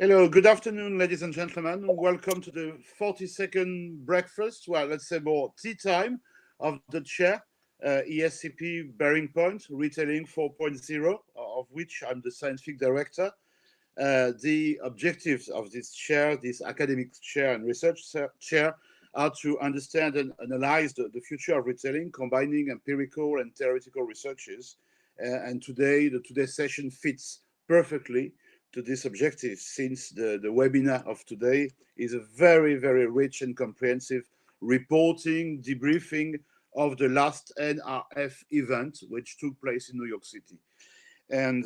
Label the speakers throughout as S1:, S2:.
S1: Hello, good afternoon, ladies and gentlemen. Welcome to the 42nd breakfast, well, let's say more tea time of the chair, ESCP BearingPoint Retailing 4.0, of which I'm the scientific director. The objectives of this chair, this academic chair and research chair, are to understand and analyze the future of retailing, combining empirical and theoretical researches. And today's session fits perfectly to this objective, since the webinar of today is a very, very rich and comprehensive reporting, debriefing of the last NRF event, which took place in New York City. And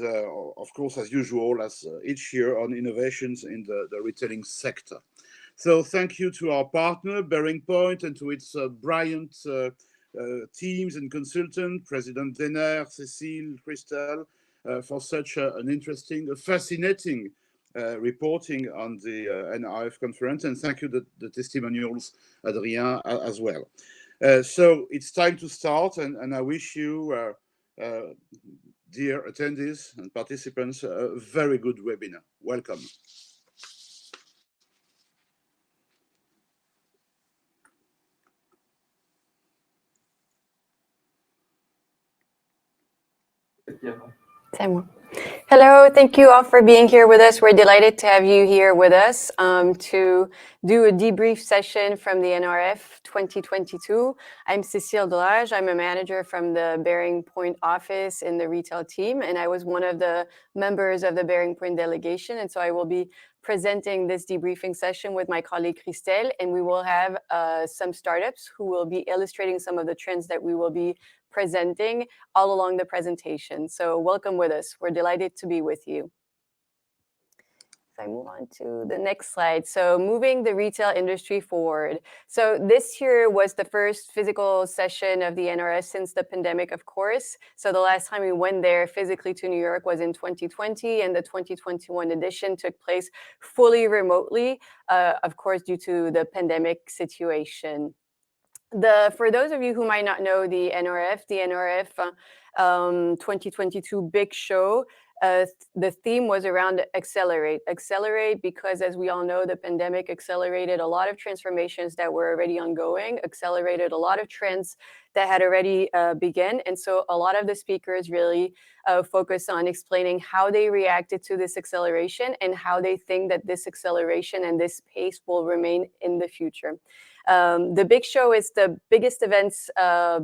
S1: of course, as usual, as each year, on innovations in the retailing sector. So thank you to our partner, BearingPoint, and to its brilliant teams and consultants, President Denner, Cécile, Christelle, for such an interesting, fascinating reporting on the NRF conference. And thank you the testimonials, Adrien, as well. So it's time to start, and I wish you, dear attendees and participants, a very good webinar. Welcome.
S2: Hello, thank you all for being here with us. We're delighted to have you here with us to do a debrief session from the NRF 2022. I'm Cécile Delage. I'm a manager from the BearingPoint office in the retail team, and I was one of the members of the BearingPoint delegation. And so I will be presenting this debriefing session with my colleague Christelle, and we will have some startups who will be illustrating some of the trends that we will be presenting all along the presentation. So welcome with us. We're delighted to be with you. If I move on to the next slide. So moving the retail industry forward. So this year was the first physical session of the NRF since the pandemic, of course. So the last time we went there physically to New York was in 2020, and the 2021 edition took place fully remotely, of course, due to the pandemic situation. For those of you who might not know the NRF 2022 big show, the theme was around accelerate. Accelerate because, as we all know, the pandemic accelerated a lot of transformations that were already ongoing, accelerated a lot of trends that had already begun. And so a lot of the speakers really focused on explaining how they reacted to this acceleration and how they think that this acceleration and this pace will remain in the future. The big show is the biggest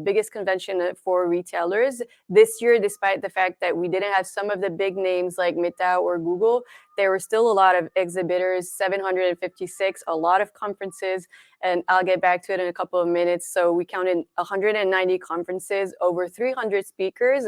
S2: biggest convention for retailers. This year, despite the fact that we didn't have some of the big names like Meta or Google, there were still a lot of exhibitors, 756, a lot of conferences, and I'll get back to it in a couple of minutes. So we counted 190 conferences, over 300 speakers,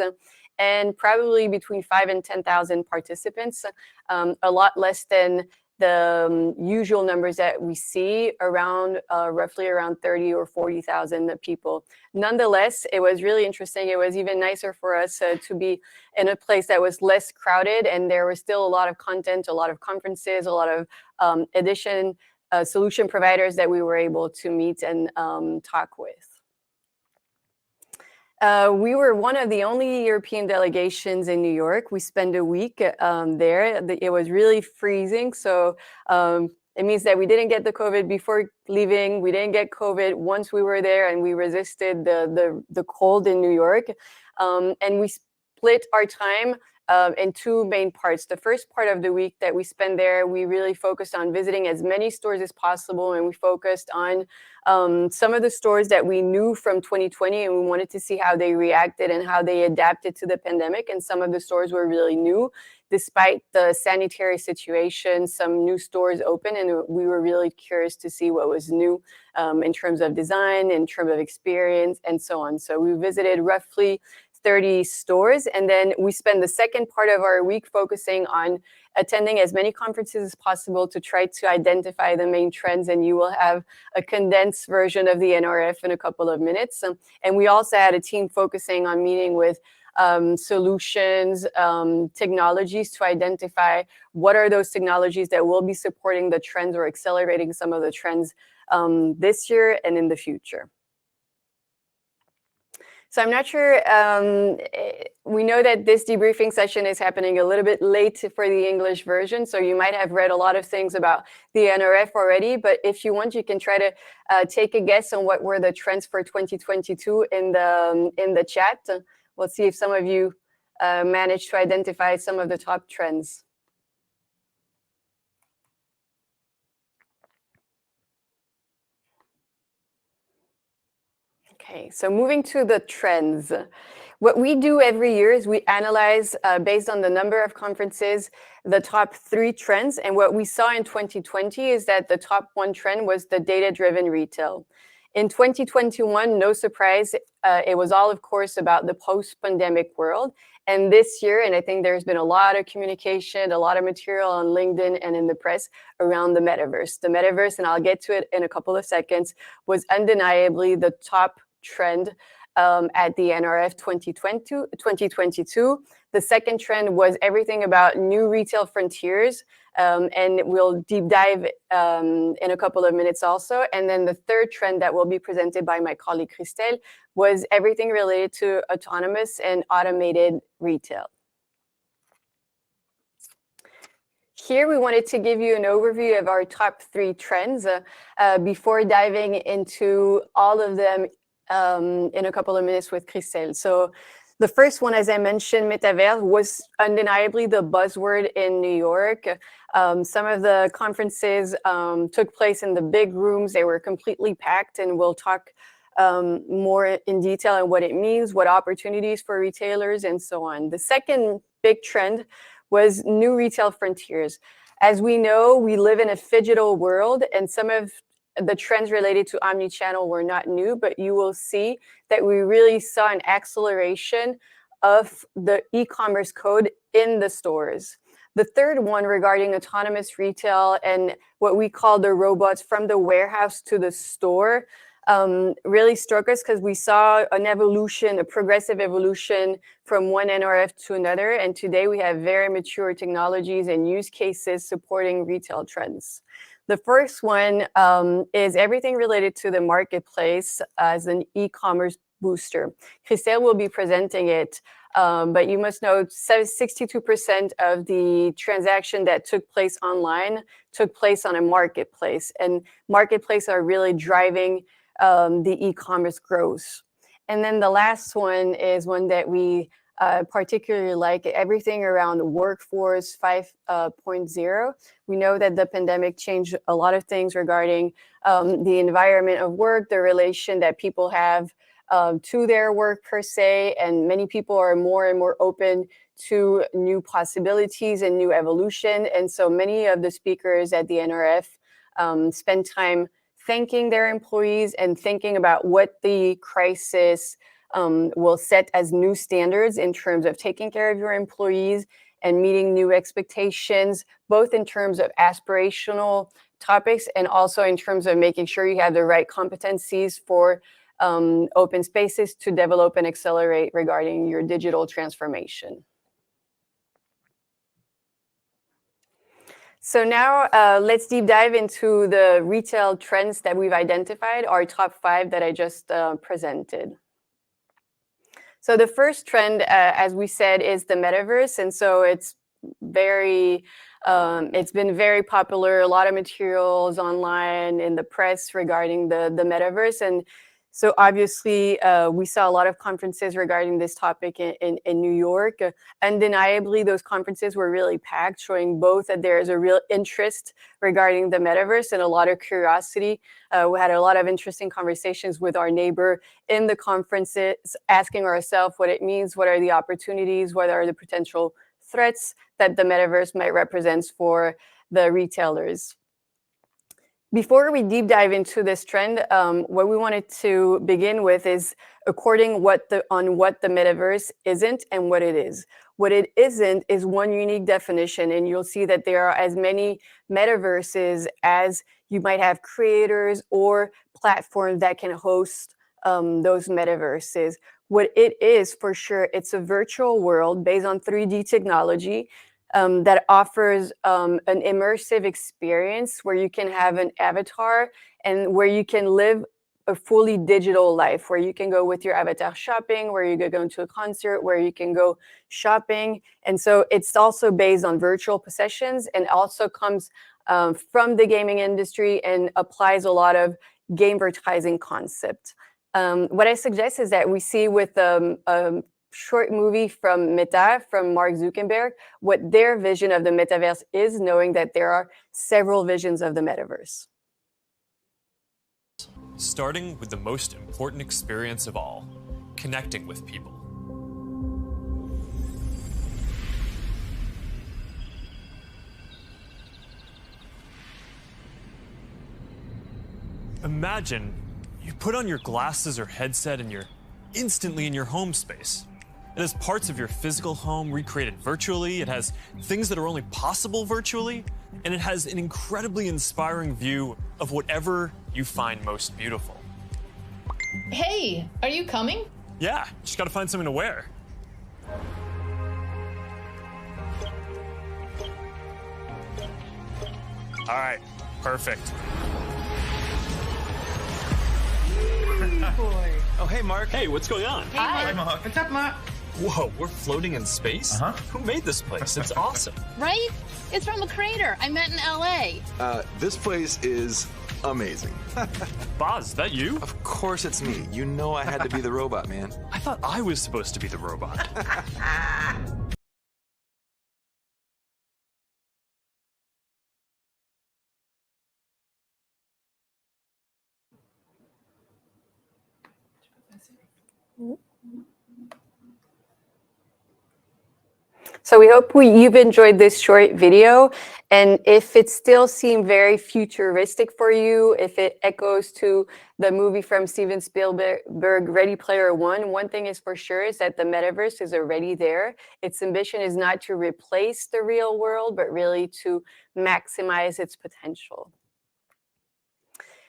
S2: and probably between 5,000 and 10,000 participants, a lot less than the usual numbers that we see, around roughly around 30 or 40,000 people. Nonetheless, it was really interesting. It was even nicer for us to be in a place that was less crowded, and there was still a lot of content, a lot of conferences, a lot of solution providers that we were able to meet and talk with. We were one of the only European delegations in New York. We spent a week there. It was really freezing. So it means that we didn't get the COVID before leaving. We didn't get COVID once we were there, and we resisted the cold in New York. And we split our time in two main parts. The first part of the week that we spent there, we really focused on visiting as many stores as possible, and we focused on some of the stores that we knew from 2020, and we wanted to see how they reacted and how they adapted to the pandemic. And some of the stores were really new. Despite the sanitary situation, some new stores open, and we were really curious to see what was new in terms of design, in terms of experience, and so on. So we visited roughly 30 stores, and then we spend the second part of our week focusing on attending as many conferences as possible to try to identify the main trends, and you will have a condensed version of the NRF in a couple of minutes. And we also had a team focusing on meeting with solutions, technologies to identify what are those technologies that will be supporting the trends or accelerating some of the trends this year and in the future. So I'm not sure, we know that this debriefing session is happening a little bit late for the English version, so you might have read a lot of things about the NRF already, but if you want, you can try to take a guess on what were the trends for 2022 in the chat. We'll see if some of you managed to identify some of the top trends. Okay, so moving to the trends. What we do every year is we analyze, based on the number of conferences, the top 3 trends. And what we saw in 2020 is that the top 1 trend was the data-driven retail. In 2021, no surprise, it was all, of course, about the post-pandemic world. And this year, and I think there's been a lot of communication, a lot of material on LinkedIn and in the press around the metaverse. The metaverse, and I'll get to it in a couple of seconds, was undeniably the top trend at the NRF 2022. The second trend was everything about new retail frontiers, and we'll deep dive in a couple of minutes also. And then the third trend that will be presented by my colleague Christelle was everything related to autonomous and automated retail. Here we wanted to give you an overview of our top 3 trends before diving into all of them in a couple of minutes with Christelle. So the first one, as I mentioned, metaverse, was undeniably the buzzword in New York. Some of the conferences took place in the big rooms. They were completely packed, and we'll talk more in detail on what it means, what opportunities for retailers, and so on. The second big trend was new retail frontiers. As we know, we live in a phygital world, and some of the trends related to omnichannel were not new, but you will see that we really saw an acceleration of the e-commerce code in the stores. The third one regarding autonomous retail and what we call the robots from the warehouse to the store really struck us because we saw an evolution, a progressive evolution from one NRF to another. And today we have very mature technologies and use cases supporting retail trends. The first one is everything related to the marketplace as an e-commerce booster. Christelle will be presenting it, but you must know 62% of the transaction that took place online took place on a marketplace, and marketplaces are really driving the e-commerce growth. And then the last one is one that we particularly like, everything around workforce 5.0. We know that the pandemic changed a lot of things regarding the environment of work, the relation that people have to their work per se, and many people are more and more open to new possibilities and new evolution. And so many of the speakers at the NRF spend time thanking their employees and thinking about what the crisis will set as new standards in terms of taking care of your employees and meeting new expectations, both in terms of aspirational topics and also in terms of making sure you have the right competencies for open spaces to develop and accelerate regarding your digital transformation. So now let's deep dive into the retail trends that we've identified, our top 5 that I just presented. So the first trend, as we said, is the metaverse. And so it's been very popular, a lot of materials online in the press regarding the metaverse. And so obviously, we saw a lot of conferences regarding this topic in New York. Undeniably, those conferences were really packed, showing both that there is a real interest regarding the metaverse and a lot of curiosity. We had a lot of interesting conversations with our neighbor in the conferences, asking ourselves what it means, what are the opportunities, what are the potential threats that the metaverse might represent for the retailers. Before we deep dive into this trend, what we wanted to begin with is on what the metaverse isn't and what it is. What it isn't is one unique definition, and you'll see that there are as many metaverses as you might have creators or platforms that can host those metaverses. What it is, for sure, it's a virtual world based on 3D technology that offers an immersive experience where you can have an avatar and where you can live a fully digital life where you can go with your avatar shopping, where you can go to a concert, where you can go shopping. And so it's also based on virtual possessions, and also comes from the gaming industry and applies a lot of gamevertising concept. What I suggest is that we see with short movie from Meta, from Mark Zuckerberg, what their vision of the metaverse is, knowing that there are several visions of the metaverse.
S3: Starting with the most important experience of all, connecting with people. Imagine you put on your glasses or headset and you're instantly in your home space. It has parts of your physical home recreated virtually, it has things that are only possible virtually, and it has an incredibly inspiring view of whatever you find most beautiful.
S4: Hey, are you coming?
S3: Yeah, just gotta find something to wear. All right, perfect.
S4: Boy.
S5: Oh, hey, Mark.
S3: Hey, what's going on?
S4: Hi.
S5: Mark.
S4: What's up, Mark?
S3: Whoa, we're floating in space?
S5: Uh-huh.
S3: Who made this place? It's awesome.
S6: Right? It's from a crater I met in LA.
S5: This place is amazing.
S3: Boz, is that you?
S5: Of course it's me. You know I had to be the robot, man.
S3: I thought I was supposed to be the robot.
S2: So we hope you've enjoyed this short video, and if it still seemed very futuristic for you, if it echoes to the movie from Steven Spielberg, Ready Player One, one thing is for sure is that the metaverse is already there. Its ambition is not to replace the real world, but really to maximize its potential.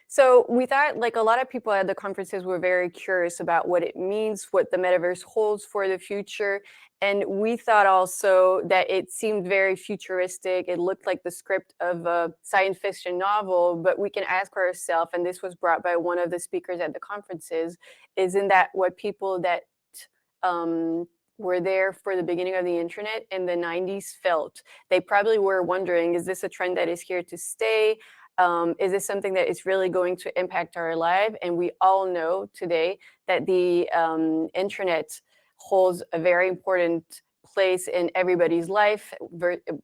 S2: So we thought, like a lot of people at the conferences were very curious about what it means, what the metaverse holds for the future. And we thought also that it seemed very futuristic. It looked like the script of a science fiction novel, but we can ask ourselves, and this was brought by one of the speakers at the conferences, isn't that what people that were there for the beginning of the internet in the 90s felt? They probably were wondering, is this a trend that is here to stay? Is this something that is really going to impact our life? And we all know today that the internet holds a very important place in everybody's life,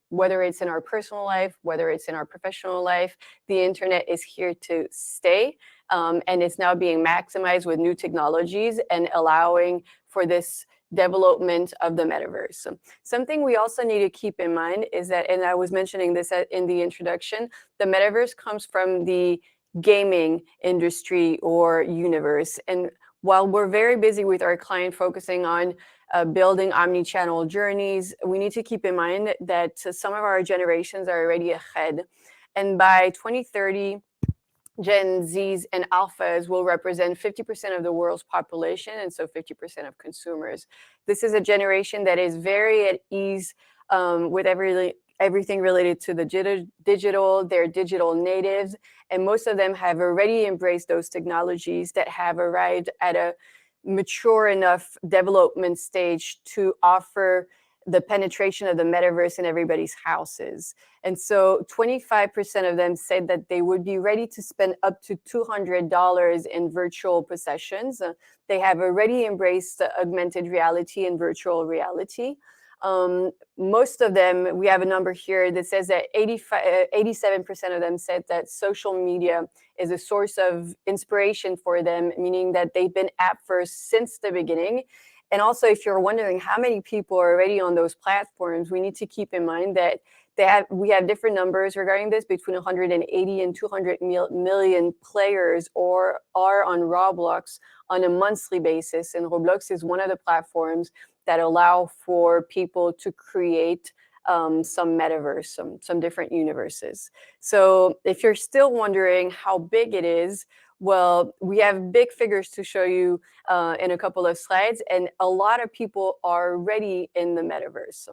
S2: whether it's in our personal life, whether it's in our professional life. The internet is here to stay, and it's now being maximized with new technologies and allowing for this development of the metaverse. Something we also need to keep in mind is that, and I was mentioning this in the introduction, the metaverse comes from the gaming industry or universe. And while we're very busy with our client focusing on building omni-channel journeys, we need to keep in mind that some of our generations are already ahead. And by 2030, Gen Zs and Alphas will represent 50% of the world's population, and so 50% of consumers. This is a generation that is very at ease with everything related to the digital. They're digital natives, and most of them have already embraced those technologies that have arrived at a mature enough development stage to offer the penetration of the metaverse in everybody's houses. And so 25% of them said that they would be ready to spend up to $200 in virtual possessions. They have already embraced augmented reality and virtual reality. Most of them, we have a number here that says that 87% of them said that social media is a source of inspiration for them, meaning that they've been app first since the beginning. And also, if you're wondering how many people are already on those platforms, we need to keep in mind that we have different numbers regarding this, between 180 and 200 million players are on Roblox on a monthly basis. And Roblox is one of the platforms that allow for people to create some metaverse, some different universes. So if you're still wondering how big it is, well, we have big figures to show you in a couple of slides, and a lot of people are already in the metaverse.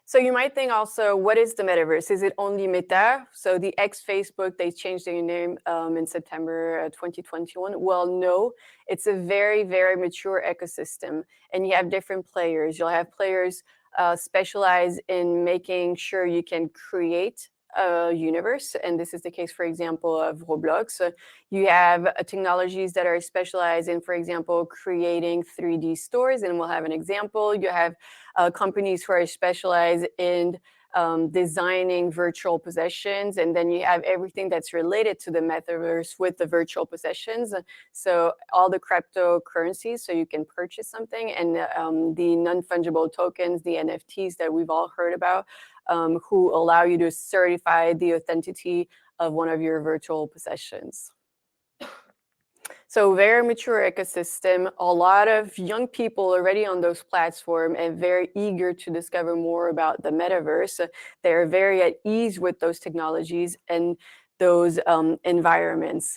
S2: So you might think also, what is the metaverse? Is it only Meta? So the ex-Facebook, they changed their name in September 2021. Well, no, it's a very, very mature ecosystem. And you have different players. You'll have players specialize in making sure you can create a universe. And this is the case, for example, of Roblox. You have technologies that are specialized in, for example, creating 3D stores. And we'll have an example. You have companies who are specialized in designing virtual possessions, and then you have everything that's related to the metaverse with the virtual possessions. So all the cryptocurrencies, so you can purchase something, and the non-fungible tokens, the NFTs that we've all heard about, who allow you to certify the authenticity of one of your virtual possessions. So very mature ecosystem, a lot of young people already on those platforms and very eager to discover more about the metaverse. They're very at ease with those technologies and those environments.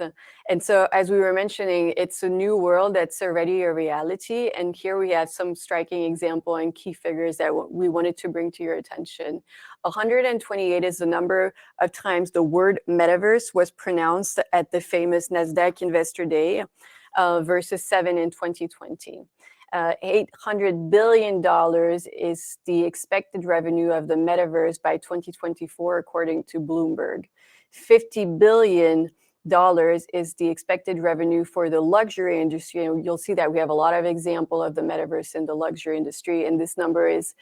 S2: And so, as we were mentioning, it's a new world that's already a reality. And here we have some striking example and key figures that we wanted to bring to your attention. 128 is the number of times the word metaverse was pronounced at the famous NASDAQ Investor Day versus 7 in 2020. $800 billion is the expected revenue of the metaverse by 2024, according to Bloomberg. $50 billion is the expected revenue for the luxury industry. And you'll see that we have a lot of examples of the metaverse in the luxury industry. And this number is,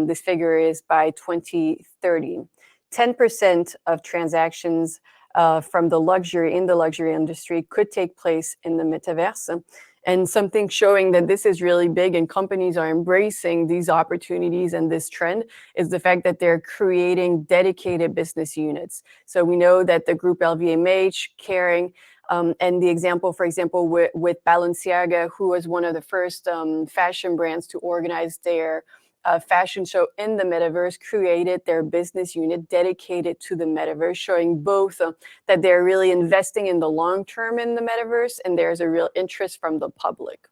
S2: this figure is by 2030. 10% of transactions from the luxury industry could take place in the metaverse. And something showing that this is really big and companies are embracing these opportunities and this trend is the fact that they're creating dedicated business units. So we know that the group LVMH, Kering, and the example, for example, with Balenciaga, who was one of the first fashion brands to organize their fashion show in the metaverse, created their business unit dedicated to the metaverse, showing both that they're really investing in the long term in the metaverse, and there's a real interest from the public.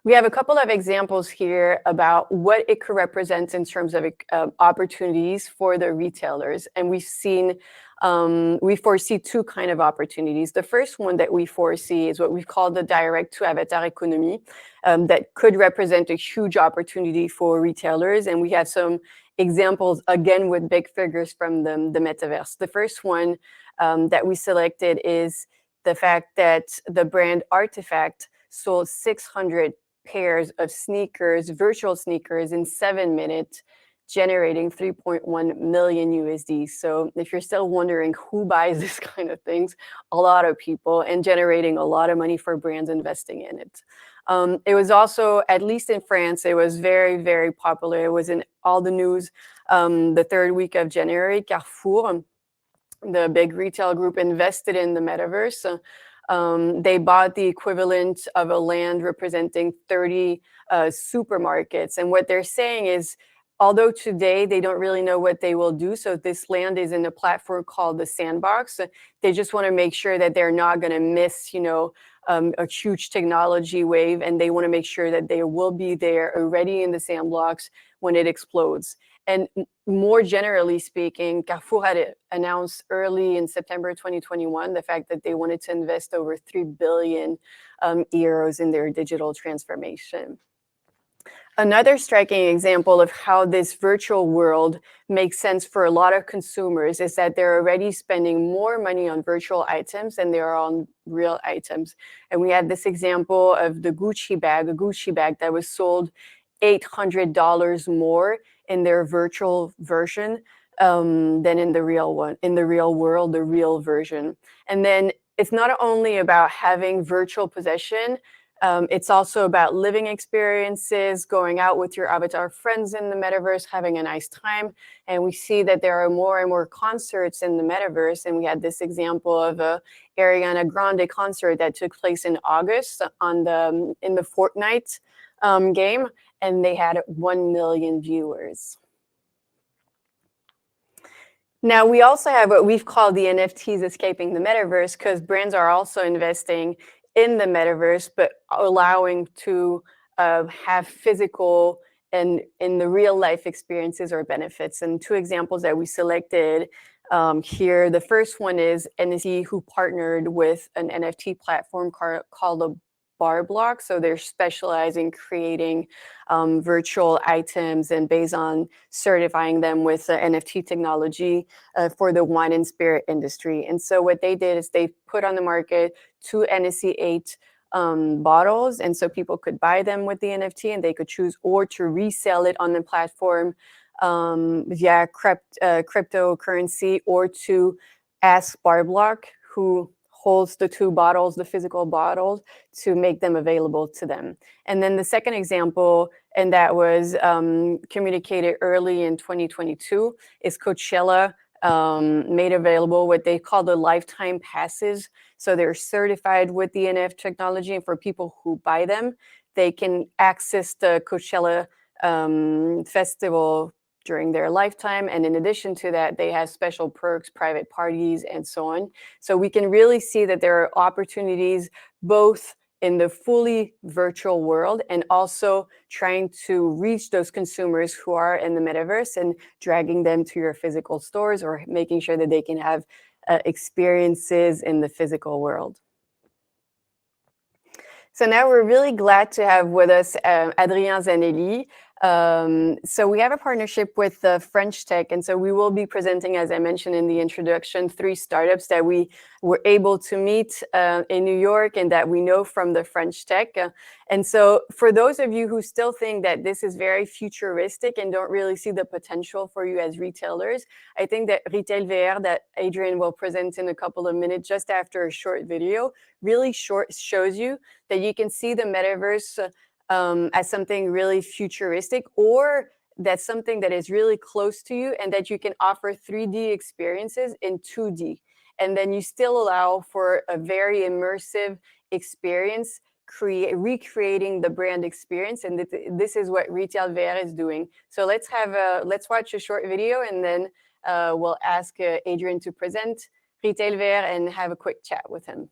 S2: We have a couple of examples here about what it could represent in terms of opportunities for the retailers. And we've seen, we foresee two kind of opportunities. The first one that we foresee is what we've called the direct to avatar economy, that could represent a huge opportunity for retailers. And we have some examples, again, with big figures from the metaverse. The first one that we selected is the fact that the brand Artifact sold 600 pairs of sneakers, virtual sneakers, in 7 minutes, generating 3.1 million USD. So if you're still wondering who buys this kind of things, a lot of people, and generating a lot of money for brands investing in it. It was also, at least in France, it was very, very popular. It was in all the news the third week of January. Carrefour, the big retail group, invested in the metaverse. They bought the equivalent of a land representing 30 supermarkets. And what they're saying is, although today they don't really know what they will do, so this land is in a platform called the Sandbox, they just want to make sure that they're not going to miss, a huge technology wave, and they want to make sure that they will be there already in the Sandbox when it explodes. And more generally speaking, Carrefour had announced early in September 2021 the fact that they wanted to invest over 3 billion euros in their digital transformation. Another striking example of how this virtual world makes sense for a lot of consumers is that they're already spending more money on virtual items than they are on real items. And we had this example of the Gucci bag, a Gucci bag that was sold $800 more in their virtual version than in the real one, in the real world, the real version. And then it's not only about having virtual possession, it's also about living experiences, going out with your avatar friends in the metaverse, having a nice time. And we see that there are more and more concerts in the metaverse. And we had this example of a Ariana Grande concert that took place in August in the Fortnite game, and they had 1 million viewers. Now, we also have what we've called the NFTs escaping the metaverse, because brands are also investing in the metaverse, but allowing to have physical and in the real life experiences or benefits. And two examples that we selected here. The first one is NYC, who partnered with an NFT platform called a Bar Block. So they're specialized in creating virtual items and based on certifying them with NFT technology for the wine and spirit industry. And so what they did is they put on the market 2 NSC 8 bottles, and so people could buy them with the NFT and they could choose or to resell it on the platform via cryptocurrency, or to ask Bar Block, who holds the 2 bottles, the physical bottles, to make them available to them. And then the second example, and that was communicated early in 2022, is Coachella made available what they call the lifetime passes. So they're certified with the NF technology, and for people who buy them, they can access the Coachella festival during their lifetime. And in addition to that, they have special perks, private parties, and so on. So we can really see that there are opportunities both in the fully virtual world and also trying to reach those consumers who are in the metaverse and dragging them to your physical stores, or making sure that they can have experiences in the physical world. So now we're really glad to have with us Adrien Zanelli. So we have a partnership with French Tech, and so we will be presenting, as I mentioned in the introduction, 3 startups that we were able to meet in New York and that we know from the French Tech. And so for those of you who still think that this is very futuristic and don't really see the potential for you as retailers, I think that Retail VR, that Adrien will present in a couple of minutes just after a short video, really shows you that you can see the metaverse as something really futuristic, or that's something that is really close to you and that you can offer 3D experiences in 2D. And then you still allow for a very immersive experience, recreating the brand experience. And this is what Retail VR is doing. So let's watch a short video, and then we'll ask Adrien to present Retail VR and have a quick chat with him.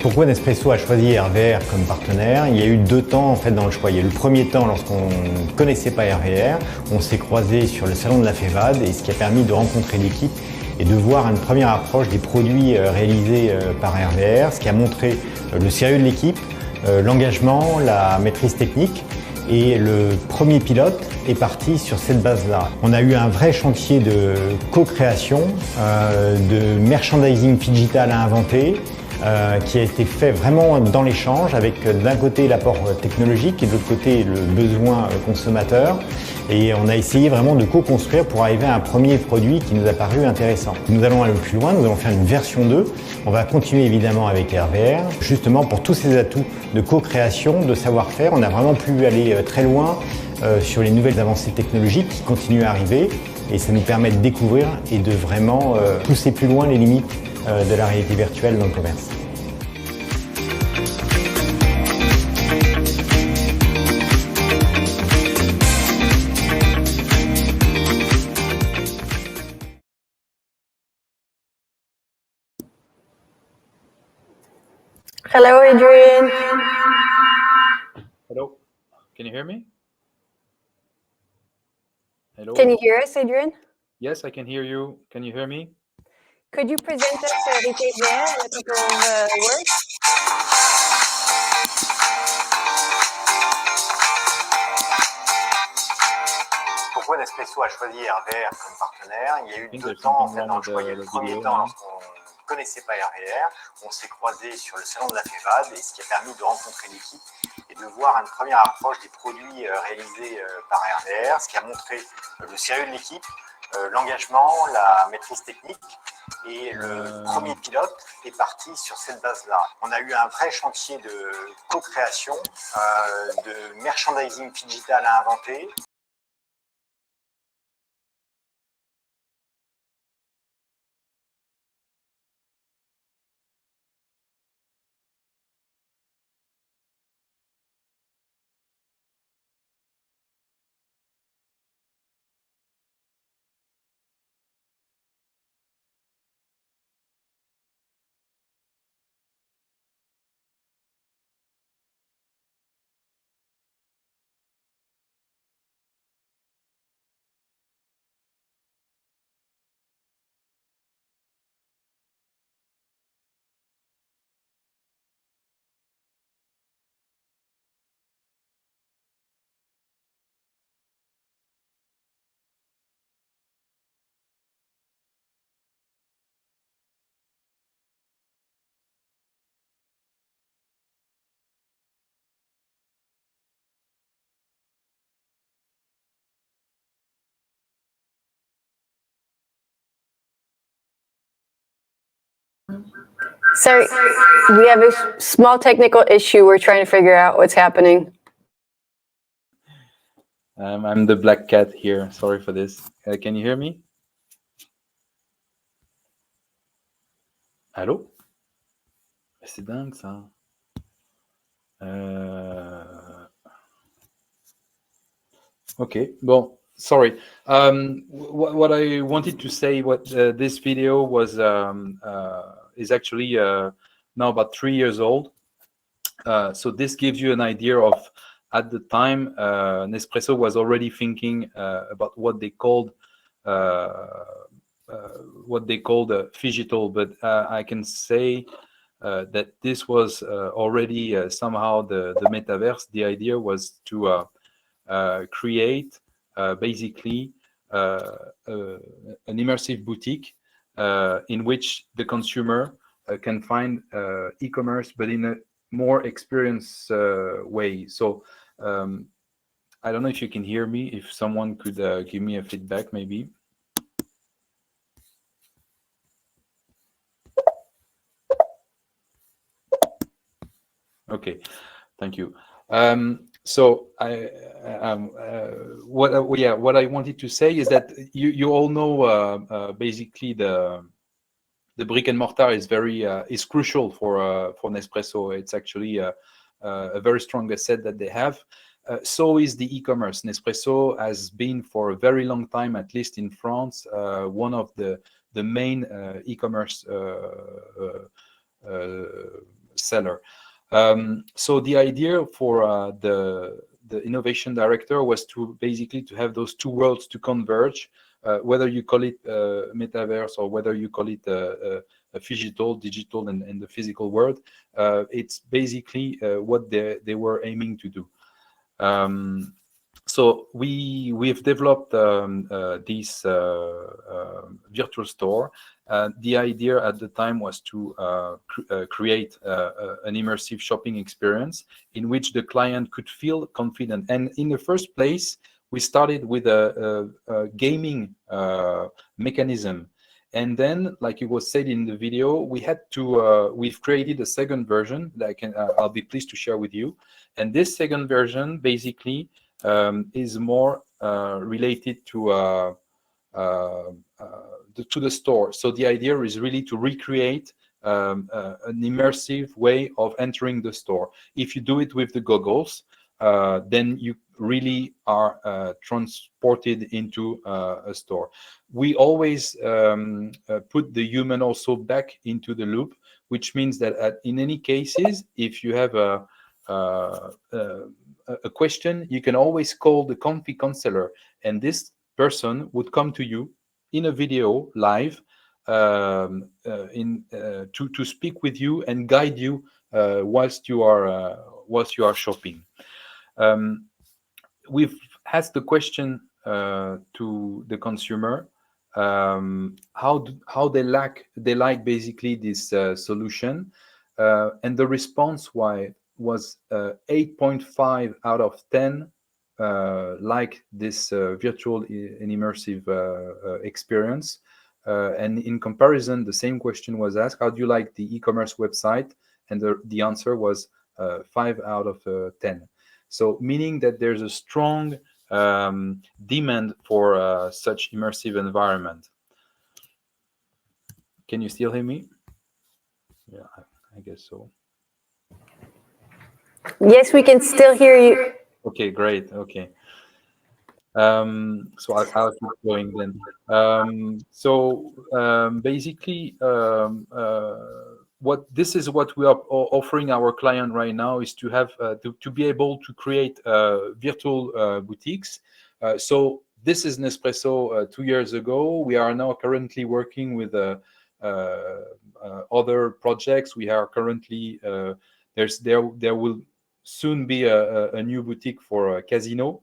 S7: Pourquoi Nespresso a choisi RVR comme partenaire? Il y a eu 2 temps en fait dans le choix. Il y a eu le premier temps lorsqu'on ne connaissait pas RVR, on s'est croisés sur le salon de la FEVAD, et ce qui a permis de rencontrer l'équipe et de voir une première approche des produits réalisés par RVR, ce qui a montré le sérieux de l'équipe, l'engagement, la maîtrise technique. Et le premier pilote est parti sur cette base-là. On a eu un vrai chantier de co-création, de merchandising digital à inventer, qui a été fait vraiment dans l'échange, avec d'un côté l'apport technologique et de l'autre côté le besoin consommateur. Et on a essayé vraiment de co-construire pour arriver à un premier produit qui nous a paru intéressant. Nous allons aller plus loin, nous allons faire une version 2. On va continuer évidemment avec RVR, justement pour tous ces atouts de co-création, de savoir-faire. On a vraiment pu aller très loin sur les nouvelles avancées technologiques qui continuent à arriver, et ça nous permet de découvrir et de vraiment pousser plus loin les limites de la réalité virtuelle dans le commerce.
S2: Hello, Adrien.
S8: Hello, can you hear me? Hello.
S2: Can you hear us, Adrien?
S8: Yes, I can hear you. Can you hear me?
S2: Could you present us Retail VR in a couple of words?
S7: Pourquoi Nespresso a choisi RVR comme partenaire? Il y a eu 2 temps en fait dans le choix. Il y a eu le premier temps lorsqu'on ne connaissait pas RVR, on s'est croisés sur le salon de la FEVAD, et ce qui a permis de rencontrer l'équipe et de voir une première approche des produits réalisés par RVR, ce qui a montré le sérieux de l'équipe, l'engagement, la maîtrise technique. Et le premier pilote est parti sur cette base-là. On a eu un vrai chantier de co-création, de merchandising digital à inventer.
S2: Sorry, we have a small technical issue. We're trying to figure out what's happening.
S8: I'm the black cat here. Sorry for this. Can you hear me? Allô? C'est dingue ça. Okay, well, sorry. What I wanted to say, this video was is actually now about 3 years old. So this gives you an idea of, at the time, Nespresso was already thinking about what they called phygital, but I can say that this was already somehow the metaverse. The idea was to create basically an immersive boutique in which the consumer can find e-commerce, but in a more experienced way. So I don't know if you can hear me. If someone could give me a feedback, maybe. Okay, thank you. So what I wanted to say is that you all know basically the brick and mortar is is crucial for Nespresso. It's actually a very strong asset that they have. So is the e-commerce. Nespresso has been for a very long time, at least in France, one of the main e-commerce seller. So the idea for the innovation director was to basically to have those two worlds to converge, whether you call it metaverse or whether you call it a phygital, digital, and the physical world. It's basically what they were aiming to do. So we've developed this virtual store. The idea at the time was to create an immersive shopping experience in which the client could feel confident. And in the first place, we started with a gaming mechanism. And then, like it was said in the video, we had to we've created a second version that I'll be pleased to share with you. And this second version basically is more related to the store. So the idea is really to recreate an immersive way of entering the store. If you do it with the goggles, then you really are transported into a store. We always put the human also back into the loop, which means that in any cases, if you have a question, you can always call the Comfy Counselor, and this person would come to you in a video live to speak with you and guide you whilst you are shopping. We've asked the question to the consumer how they like basically this solution, and the response was 8.5 out of 10 like this virtual and immersive experience. And in comparison, the same question was asked: how do you like the e-commerce website? And the answer was 5 out of 10. So meaning that there's a strong demand for such immersive environment. Can you still hear me? Yeah, I guess so.
S2: Yes, we can still hear you.
S8: Okay, great. Okay. So I'll keep going then. Basically, this is what we are offering our client right now, is to have to be able to create virtual boutiques. So this is Nespresso 2 years ago. We are now currently working with other projects. We are currently there will soon be a new boutique for Casino.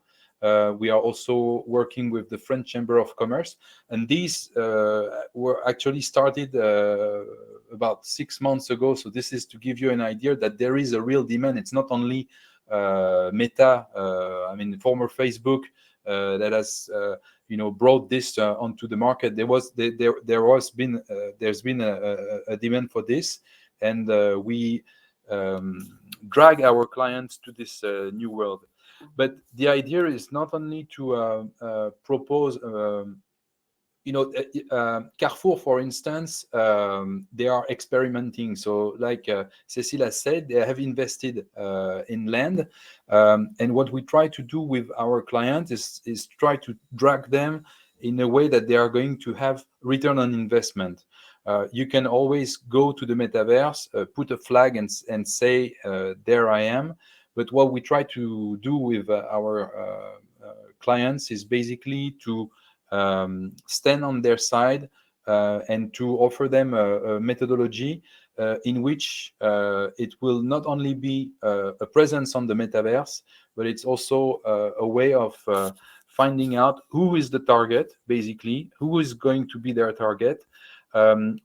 S8: We are also working with the French Chamber of Commerce, and these were actually started about 6 months ago. So this is to give you an idea that there is a real demand. It's not only Meta, I mean former Facebook, that has brought this onto the market. There's been a demand for this. and we drag our clients to this new world. But the idea is not only to propose, Carrefour, for instance, they are experimenting. So like Cécile has said, they have invested in land. And what we try to do with our clients is try to drag them in a way that they are going to have return on investment. You can always go to the metaverse, put a flag and say, there I am. But what we try to do with our clients is basically to stand on their side and to offer them a methodology in which it will not only be a presence on the metaverse, but it's also a way of finding out who is the target, basically, who is going to be their target.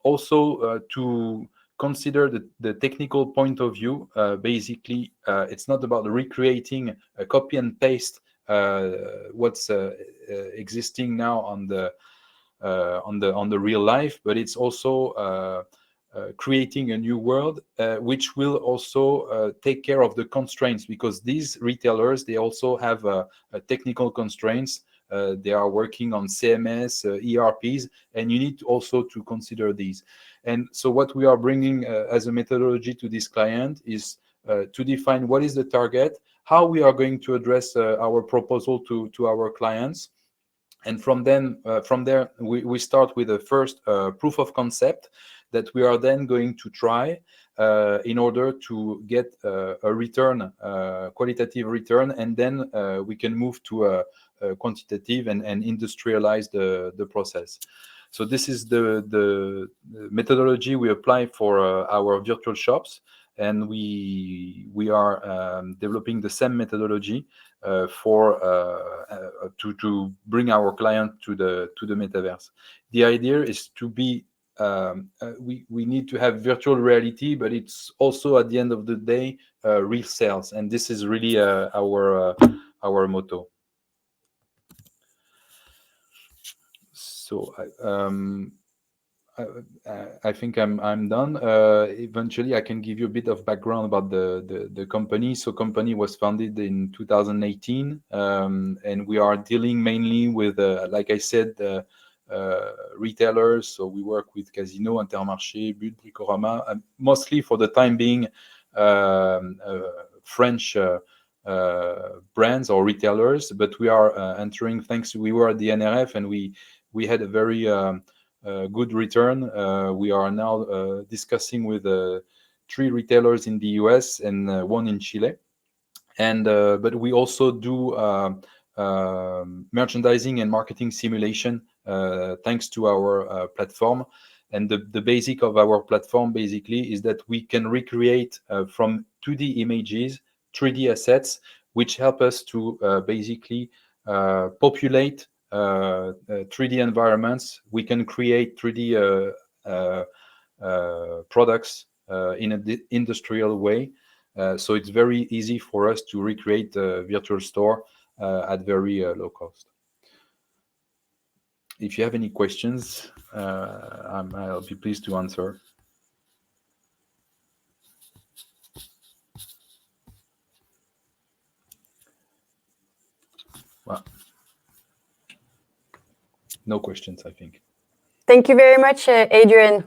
S8: Also to consider the technical point of view. Basically, it's not about recreating a copy and paste what's existing now on the real life, but it's also creating a new world which will also take care of the constraints, because these retailers, they also have technical constraints. They are working on CMS, ERPs, and you need also to consider these. And so what we are bringing as a methodology to this client is to define what is the target, how we are going to address our proposal to our clients. And from there, we start with a first proof of concept that we are then going to try in order to get a return, qualitative return, and then we can move to a quantitative and industrialize the process. So this is the methodology we apply for our virtual shops, and we are developing the same methodology to bring our client to the metaverse. The idea is to be we need to have virtual reality, but it's also at the end of the day real sales, and this is really our motto. So I think I'm done. Eventually, I can give you a bit of background about the company. So, company was founded in 2018, and we are dealing mainly with, like I said, retailers. So we work with Casino, Intermarché, Bulle, Bricorama, mostly for the time being French brands or retailers. But we are entering, we were at the NRF, and we had a very good return. We are now discussing with 3 retailers in the US and 1 in Chile. And but we also do merchandising and marketing simulation thanks to our platform. And the basic of our platform basically is that we can recreate from 2D images 3D assets, which help us to basically populate 3D environments. We can create 3D products in an industrial way. So it's very easy for us to recreate a virtual store at very low cost. If you have any questions, I'll be pleased to answer. Well, no questions, I think.
S2: Thank you very much, Adrian.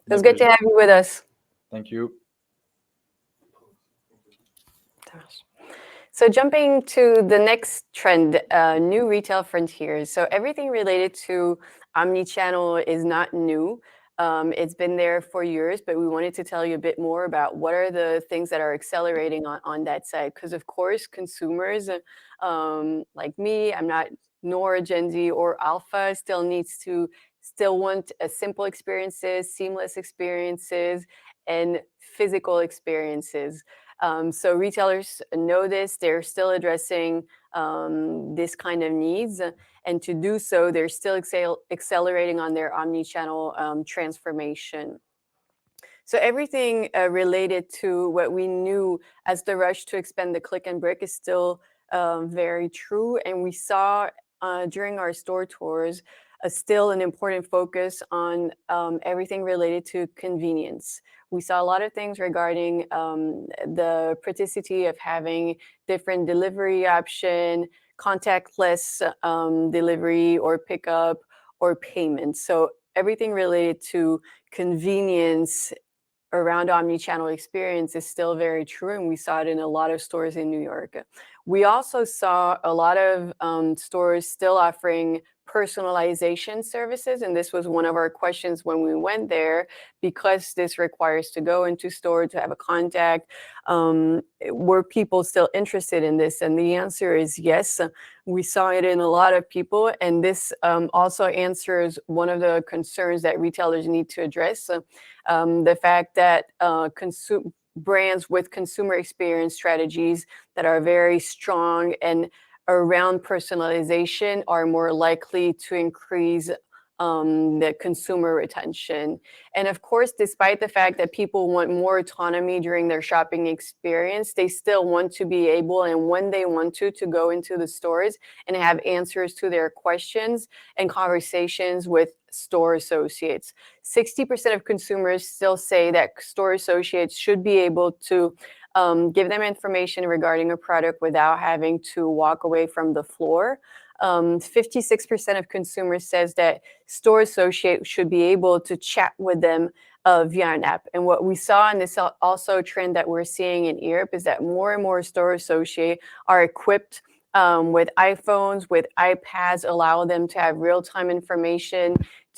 S2: It was good to have you with us.
S8: Thank you.
S2: So jumping to the next trend, new retail frontiers. So everything related to omni-channel is not new. It's been there for years, but we wanted to tell you a bit more about what are the things that are accelerating on that side. Because of course, consumers like me, I'm not nor a Gen Z or Alpha, still want a simple experiences, seamless experiences, and physical experiences. So retailers know this, they're still addressing this kind of needs, and to do so, they're still accelerating on their omni-channel transformation. So everything related to what we knew as the rush to expand the click and brick is still very true, and we saw during our store tours still an important focus on everything related to convenience. We saw a lot of things regarding the practicality of having different delivery option, contactless delivery or pickup or payment. So everything related to convenience around omni-channel experience is still very true, and we saw it in a lot of stores in New York. We also saw a lot of stores still offering personalization services, and this was one of our questions when we went there, because this requires to go into store to have a contact. Were people still interested in this? And the answer is yes. We saw it in a lot of people, and this also answers one of the concerns that retailers need to address, the fact that brands with consumer experience strategies that are very strong and around personalization are more likely to increase the consumer retention. And of course, despite the fact that people want more autonomy during their shopping experience, they still want to be able, and when they want to go into the stores and have answers to their questions and conversations with store associates. 60% of consumers still say that store associates should be able to give them information regarding a product without having to walk away from the floor. 56% of consumers says that store associate should be able to chat with them via an app. And what we saw, and this also a trend that we're seeing in Europe, is that more and more store associate are equipped with iPhones, with iPads, allow them to have real-time information,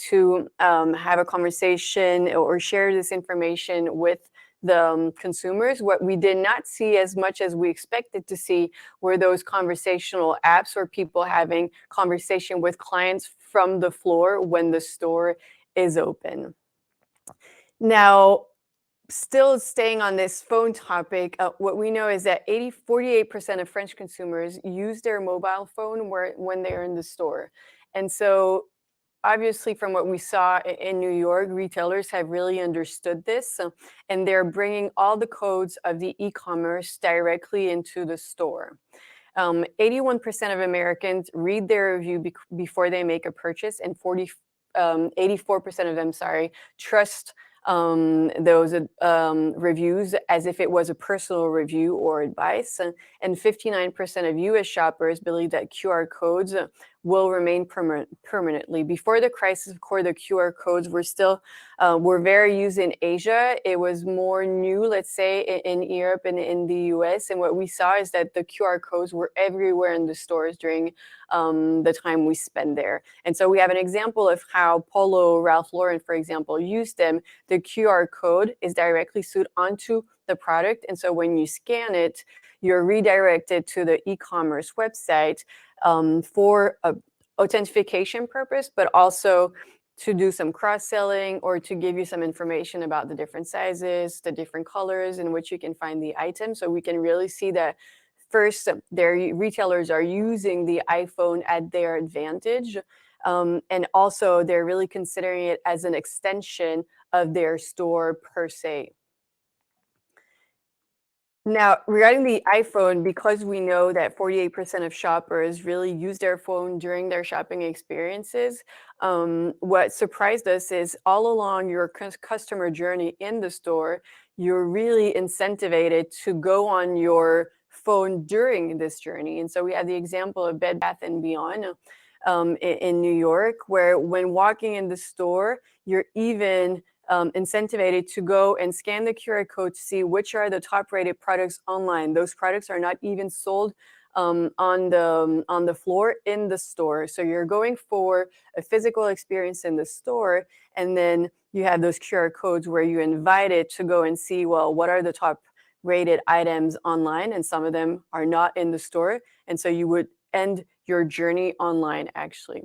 S2: to have a conversation or share this information with the consumers. What we did not see as much as we expected to see were those conversational apps or people having conversation with clients from the floor when the store is open. Now, still staying on this phone topic, what we know is that 48% of French consumers use their mobile phone when they're in the store. And so obviously, from what we saw in New York, retailers have really understood this, and they're bringing all the codes of the e-commerce directly into the store. 81% of Americans read their review before they make a purchase, and 84% of them, trust those reviews as if it was a personal review or advice. And 59% of US shoppers believe that QR codes will remain permanently. Before the crisis, of course, the QR codes were very used in Asia. It was more new, let's say, in Europe and in the US. And what we saw is that the QR codes were everywhere in the stores during the time we spend there. And so we have an example of how Polo, Ralph Lauren, for example, used them. The QR code is directly sewed onto the product. And so when you scan it, you're redirected to the e-commerce website for authentication purpose, but also to do some cross-selling or to give you some information about the different sizes, the different colors in which you can find the item. So we can really see that first, their retailers are using the iPhone at their advantage. And also they're really considering it as an extension of their store per se. Now, regarding the iPhone, because we know that 48% of shoppers really use their phone during their shopping experiences, what surprised us is all along your customer journey in the store, you're really incentivized to go on your phone during this journey. And so we have the example of Bed Bath & Beyond in New York, where when walking in the store, you're even incentivized to go and scan the QR code to see which are the top rated products online. Those products are not even sold on the floor in the store. So you're going for a physical experience in the store, and then you have those QR codes where you're invited to go and see, well, what are the top rated items online, and some of them are not in the store. And so you would end your journey online, actually.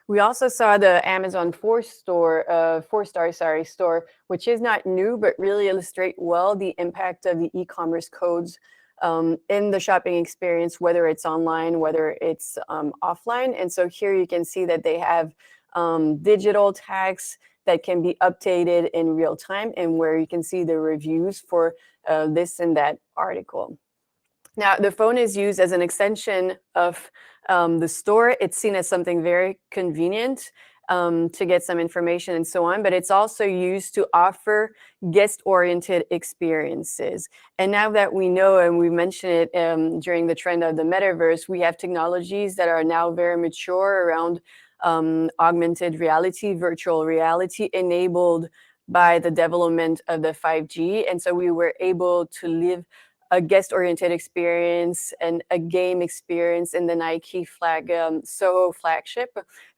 S2: We also saw the Amazon 4-star store, which is not new, but really illustrate well the impact of the e-commerce codes in the shopping experience, whether it's online, whether it's offline. And so here you can see that they have digital tags that can be updated in real time, and where you can see the reviews for this and that article. Now, the phone is used as an extension of the store. It's seen as something very convenient. to get some information and so on, but it's also used to offer guest-oriented experiences. And now that we know, and we mentioned it during the trend of the metaverse, we have technologies that are now very mature around augmented reality, virtual reality, enabled by the development of the 5G. And so we were able to live a guest-oriented experience and a game experience in the Nike Soho flagship,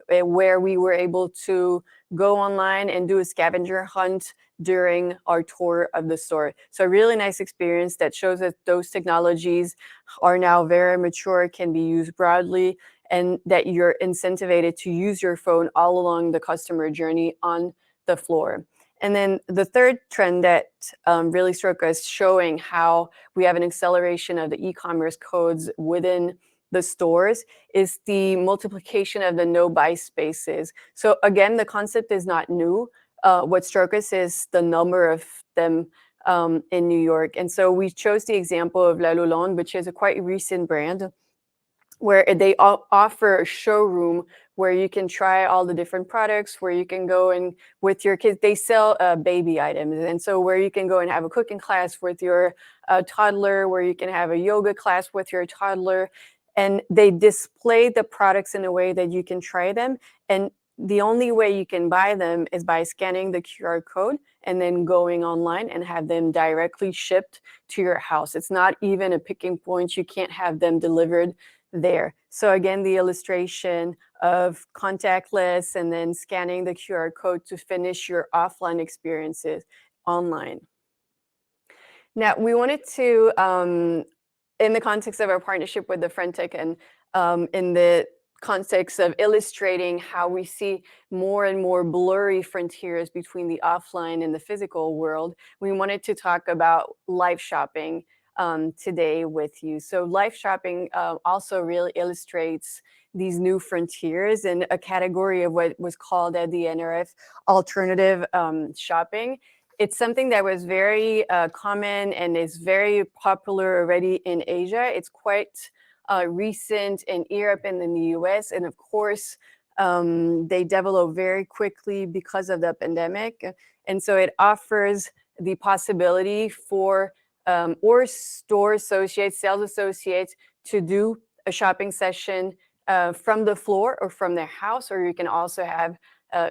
S2: where we were able to go online and do a scavenger hunt during our tour of the store. So a really nice experience that shows that those technologies are now very mature, can be used broadly, and that you're incentivized to use your phone all along the customer journey on the floor. And then the third trend that really struck us, showing how we have an acceleration of the e-commerce codes within the stores, is the multiplication of the no-buy spaces. So again, the concept is not new. What struck us is the number of them in New York. And so we chose the example of La Lalonde, which is a quite recent brand, where they offer a showroom where you can try all the different products, where you can go and with your kids, they sell baby items. And so where you can go and have a cooking class with your toddler, where you can have a yoga class with your toddler. And they display the products in a way that you can try them. And the only way you can buy them is by scanning the QR code and then going online and have them directly shipped to your house. It's not even a picking point. You can't have them delivered there. So again, the illustration of contactless and then scanning the QR code to finish your offline experiences online. Now, we wanted to, in the context of our partnership with the Frentech and in the context of illustrating how we see more and more blurry frontiers between the offline and the physical world, we wanted to talk about live shopping today with you. So live shopping also really illustrates these new frontiers in a category of what was called at the NRF alternative shopping. It's something that was very common and is very popular already in Asia. It's quite recent in Europe and in the US. And of course, they develop very quickly because of the pandemic. And so it offers the possibility for or store associates, sales associates, to do a shopping session from the floor or from their house, or you can also have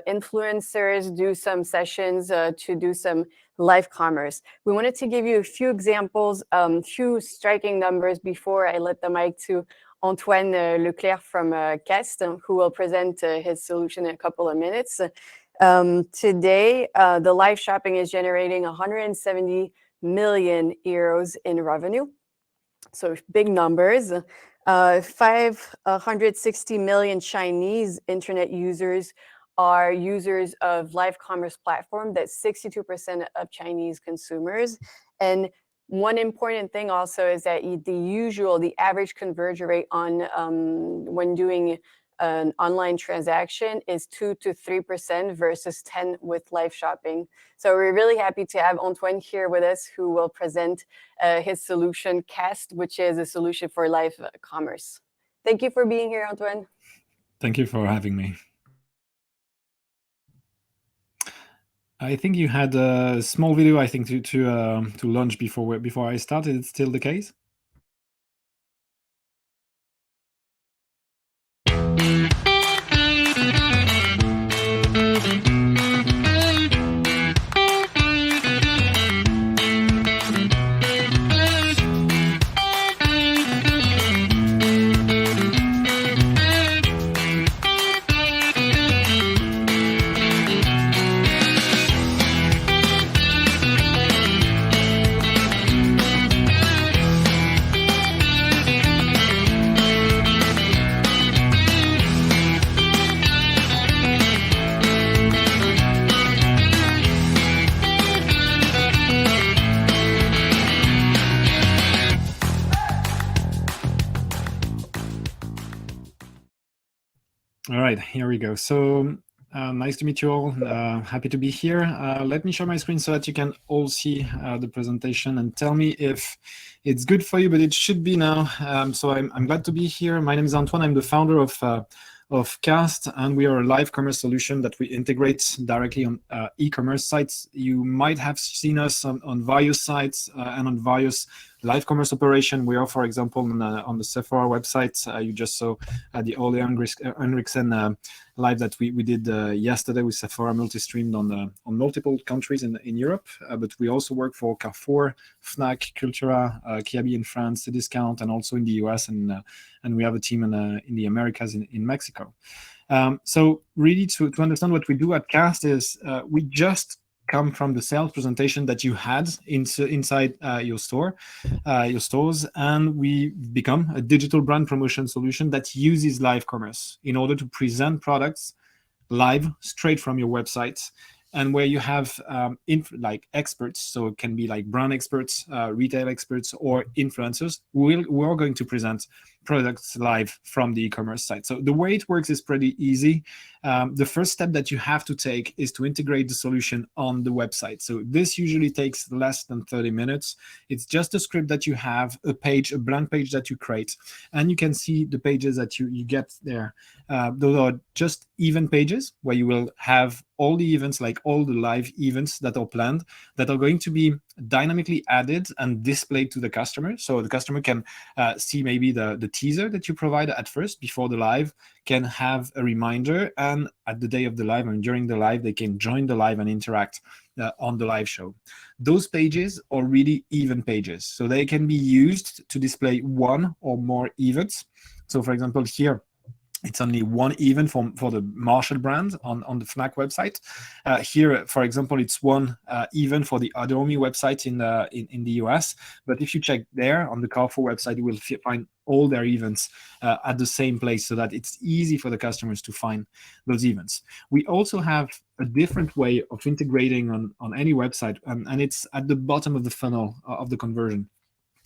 S2: influencers do some sessions to do some live commerce. We wanted to give you a few examples, few striking numbers before I let the mic to Antoine Leclerc from Cast, who will present his solution in a couple of minutes. Today, the live shopping is generating 170 million euros in revenue. So big numbers. 560 million Chinese internet users are users of live commerce platform. That's 62% of Chinese consumers. And one important thing also is that the average conversion rate on when doing an online transaction is 2 to 3% versus 10 with live shopping. So we're really happy to have Antoine here with us, who will present his solution, Cast, which is a solution for live commerce. Thank you for being here, Antoine.
S9: Thank you for having me. I think you had a small video, I think, to launch before I started. It's still the case? All right, here we go. So nice to meet you all. Happy to be here. Let me share my screen so that you can all see the presentation and tell me if it's good for you, but it should be now. So I'm glad to be here. My name is Antoine. I'm the founder of of Cast, and we are a live commerce solution that we integrate directly on e-commerce sites. You might have seen us on various sites and on various live commerce operation. We are, for example, on the Sephora website. You just saw the Ole Henriksen live that we did yesterday with Sephora, multi-streamed on multiple countries in Europe. But we also work for Carrefour, Fnac, Cultura, Kiabi in France, the Discount, and also in the US, and we have a team in the Americas in Mexico. So really, to understand what we do at Cast is we just come from the sales presentation that you had inside your stores, and we become a digital brand promotion solution that uses live commerce in order to present products live straight from your website, and where you have like experts, so it can be like brand experts, retail experts, or influencers. We're going to present products live from the e-commerce site. So the way it works is pretty easy. The first step that you have to take is to integrate the solution on the website. So this usually takes less than 30 minutes. It's just a script that you have, a blank page that you create, and you can see the pages that you get there. Those are just event pages where you will have all the events, like all the live events that are planned, that are going to be dynamically added and displayed to the customer. So the customer can see maybe the teaser that you provide at first before the live, can have a reminder, and at the day of the live and during the live, they can join the live and interact on the live show. Those pages are really event pages, so they can be used to display one or more events. So for example, here, it's only one event for the Marshall brand on the Fnac website. Here, for example, it's one event for the Adomi website in the US. But if you check there on the Carrefour website, you will find all their events at the same place, so that it's easy for the customers to find those events. We also have a different way of integrating on any website, and it's at the bottom of the funnel of the conversion.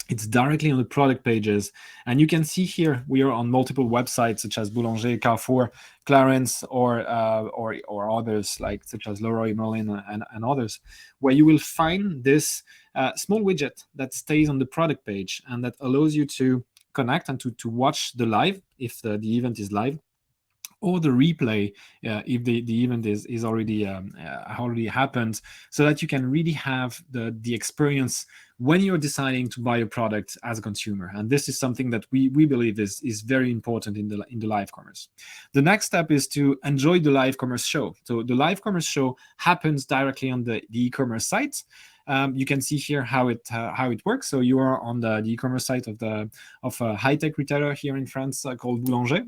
S9: It's directly on the product pages. And you can see here, we are on multiple websites such as Boulanger, Carrefour, Clarence, or others such as Leroy Merlin and others, where you will find this small widget that stays on the product page and that allows you to connect and to watch the live if the event is live, or the replay if the event is already happened, so that you can really have the experience when you're deciding to buy a product as a consumer. And this is something that we believe is very important in the live commerce. The next step is to enjoy the live commerce show. So the live commerce show happens directly on the e-commerce site. You can see here how it works. So you are on the e-commerce site of a high-tech retailer here in France called Boulanger.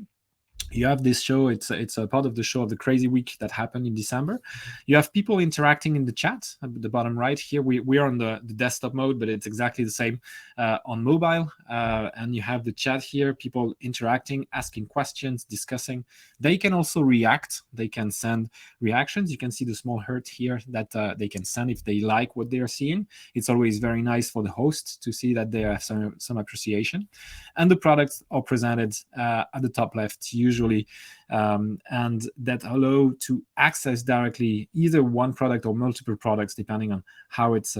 S9: You have this show. It's a part of the show of the Crazy Week that happened in December. You have people interacting in the chat at the bottom right here. We are on the desktop mode, but it's exactly the same on mobile. And you have the chat here, people interacting, asking questions, discussing. They can also react. They can send reactions. You can see the small heart here that they can send if they like what they are seeing. It's always very nice for the host to see that they have some appreciation. And the products are presented at the top left, usually, and that allow to access directly either one product or multiple products, depending on how it's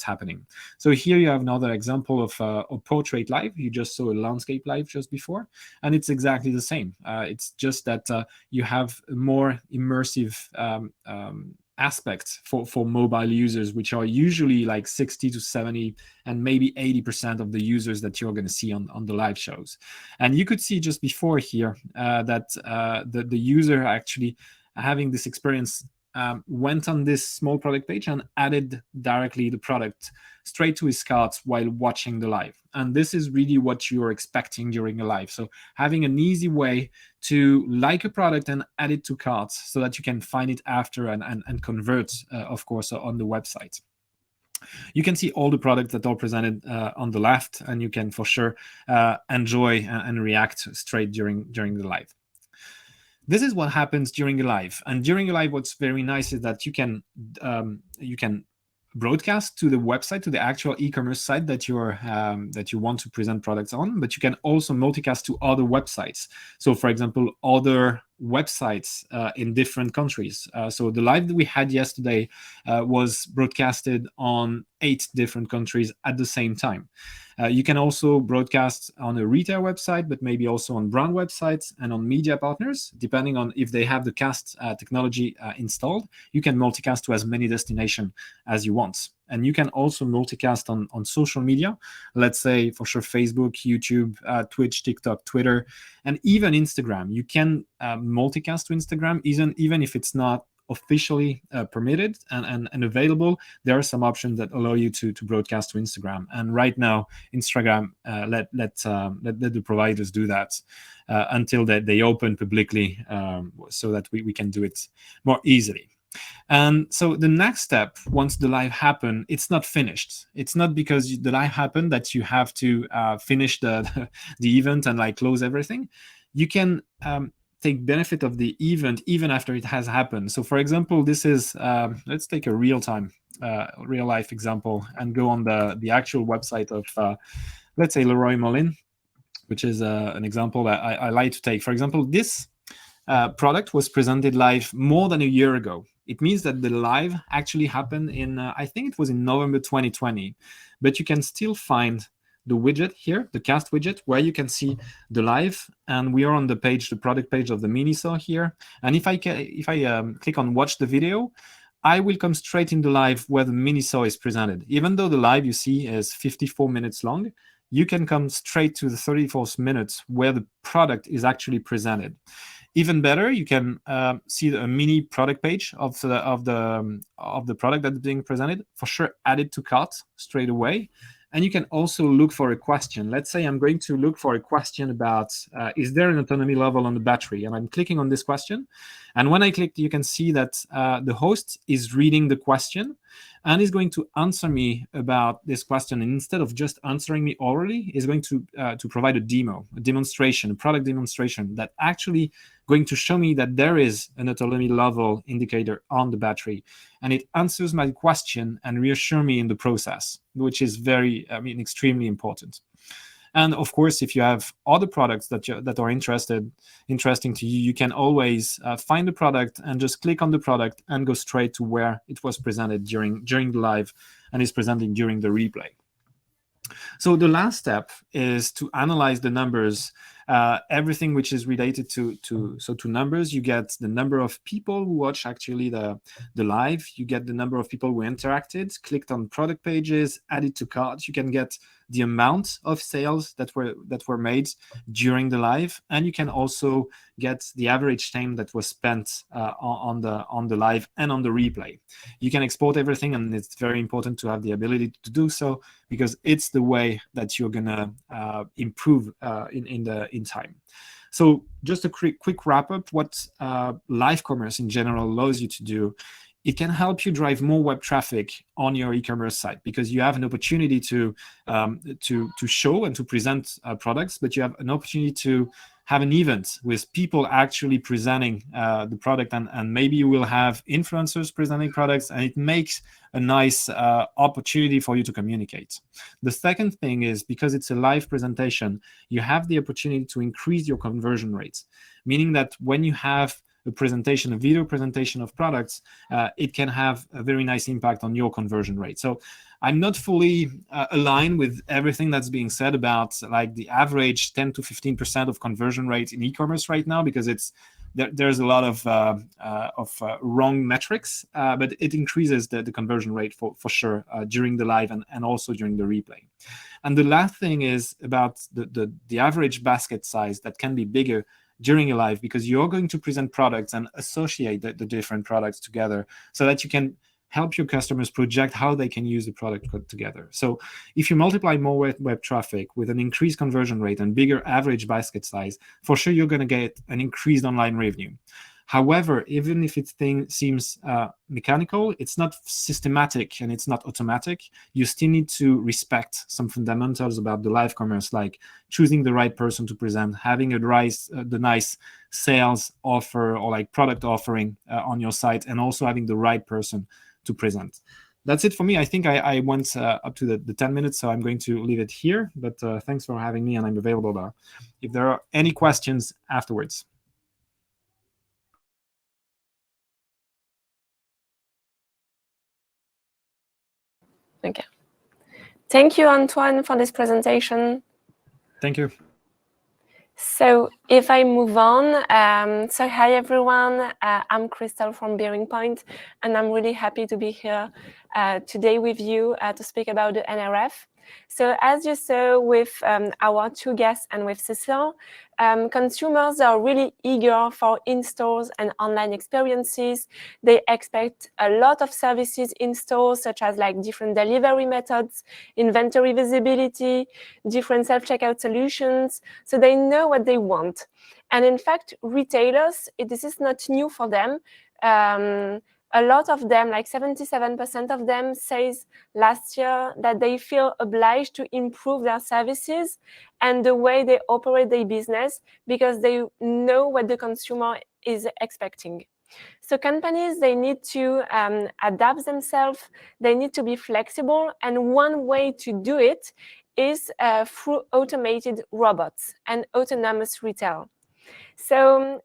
S9: happening. So here you have another example of a portrait live. You just saw a landscape live just before, and it's exactly the same. It's just that you have a more immersive aspects for mobile users, which are usually like 60 to 70 and maybe 80% of the users that you're going to see on the live shows. And you could see just before here that the user actually having this experience went on this small product page and added directly the product straight to his cart while watching the live. And this is really what you're expecting during a live. So having an easy way to like a product and add it to carts so that you can find it after and convert, of course, on the website. You can see all the products that are presented on the left, and you can for sure enjoy and react straight during the live. This is what happens during a live. And during a live, what's very nice is that you can broadcast to the website, to the actual e-commerce site that you want to present products on, but you can also multicast to other websites. So for example, other websites in different countries. So the live that we had yesterday was broadcasted on 8 different countries at the same time. You can also broadcast on a retail website, but maybe also on brand websites and on media partners, depending on if they have the cast technology installed. You can multicast to as many destinations as you want. And you can also multicast on social media, let's say for sure Facebook, YouTube, Twitch, TikTok, Twitter, and even Instagram. You can multicast to Instagram, even if it's not officially permitted and available. There are some options that allow you to broadcast to Instagram. And right now, Instagram let the providers do that until they open publicly, so that we can do it more easily. And so the next step, once the live happen, it's not finished. It's not because the live happened that you have to finish the event and like close everything. You can take benefit of the event even after it has happened. So for example, this is, let's take a real life example and go on the actual website of, let's say, Leroy Merlin, which is an example that I like to take. For example, this product was presented live more than a year ago. It means that the live actually happened in, I think it was in November 2020, but you can still find the widget here, the cast widget, where you can see the live, and we are on the page, the product page of the Minisaw here. And if I click on watch the video, I will come straight in the live where the Minisaw is presented. Even though the live you see is 54 minutes long, you can come straight to the 34th minute where the product is actually presented. Even better, you can see a mini product page of the product that's being presented. For sure, add it to cart straight away. And you can also look for a question. Let's say I'm going to look for a question about, is there an autonomy level on the battery? And I'm clicking on this question. And when I click, you can see that the host is reading the question and is going to answer me about this question. And instead of just answering me orally, is going to provide a demonstration, a product demonstration that actually going to show me that there is an autonomy level indicator on the battery. And it answers my question and reassure me in the process, which is extremely important. And of course, if you have other products that are interesting to you, you can always find the product and just click on the product and go straight to where it was presented during the live and is presenting during the replay. So the last step is to analyze the numbers, everything which is related to numbers. You get the number of people who watch actually the live. You get the number of people who interacted, clicked on product pages, added to carts. You can get the amount of sales that were made during the live, and you can also get the average time that was spent on the live and on the replay. You can export everything, and it's very important to have the ability to do so because it's the way that you're gonna improve in time. So just a quick wrap up, what live commerce in general allows you to do. It can help you drive more web traffic on your e-commerce site because you have an opportunity to show and to present products, but you have an opportunity to have an event with people actually presenting the product, and maybe you will have influencers presenting products, and it makes a nice opportunity for you to communicate. The second thing is, because it's a live presentation, you have the opportunity to increase your conversion rates, meaning that when you have a video presentation of products, it can have a very nice impact on your conversion rate. So I'm not fully aligned with everything that's being said about like the average 10 to 15% of conversion rate in e-commerce right now, because there's a lot of wrong metrics, but it increases the conversion rate for sure during the live and also during the replay. And the last thing is about the average basket size that can be bigger during a live, because you're going to present products and associate the different products together so that you can help your customers project how they can use the product together. So if you multiply more web traffic with an increased conversion rate and bigger average basket size, for sure you're going to get an increased online revenue. However, even if it seems mechanical, it's not systematic and it's not automatic. You still need to respect some fundamentals about the live commerce, like choosing the right person to present, having the nice sales offer or like product offering on your site, and also having the right person to present. That's it for me. I think I went up to the 10 minutes, so I'm going to leave it here. But thanks for having me, and I'm available if there are any questions afterwards.
S2: Okay. Thank you, Antoine, for this presentation.
S9: Thank you.
S2: So if I move on, so hi everyone, I'm Crystal from BearingPoint, and I'm really happy to be here today with you to speak about the NRF. So as you saw with our two guests and with Cecile, consumers are really eager for in-stores and online experiences. They expect a lot of services in stores, such as like different delivery methods, inventory visibility, different self-checkout solutions. So they know what they want. And in fact, retailers, this is not new for them. A lot of them, like 77% of them, says last year that they feel obliged to improve their services and the way they operate their business because they know what the consumer is expecting. So companies, they need to adapt themselves, they need to be flexible, and one way to do it is through automated robots and autonomous retail. So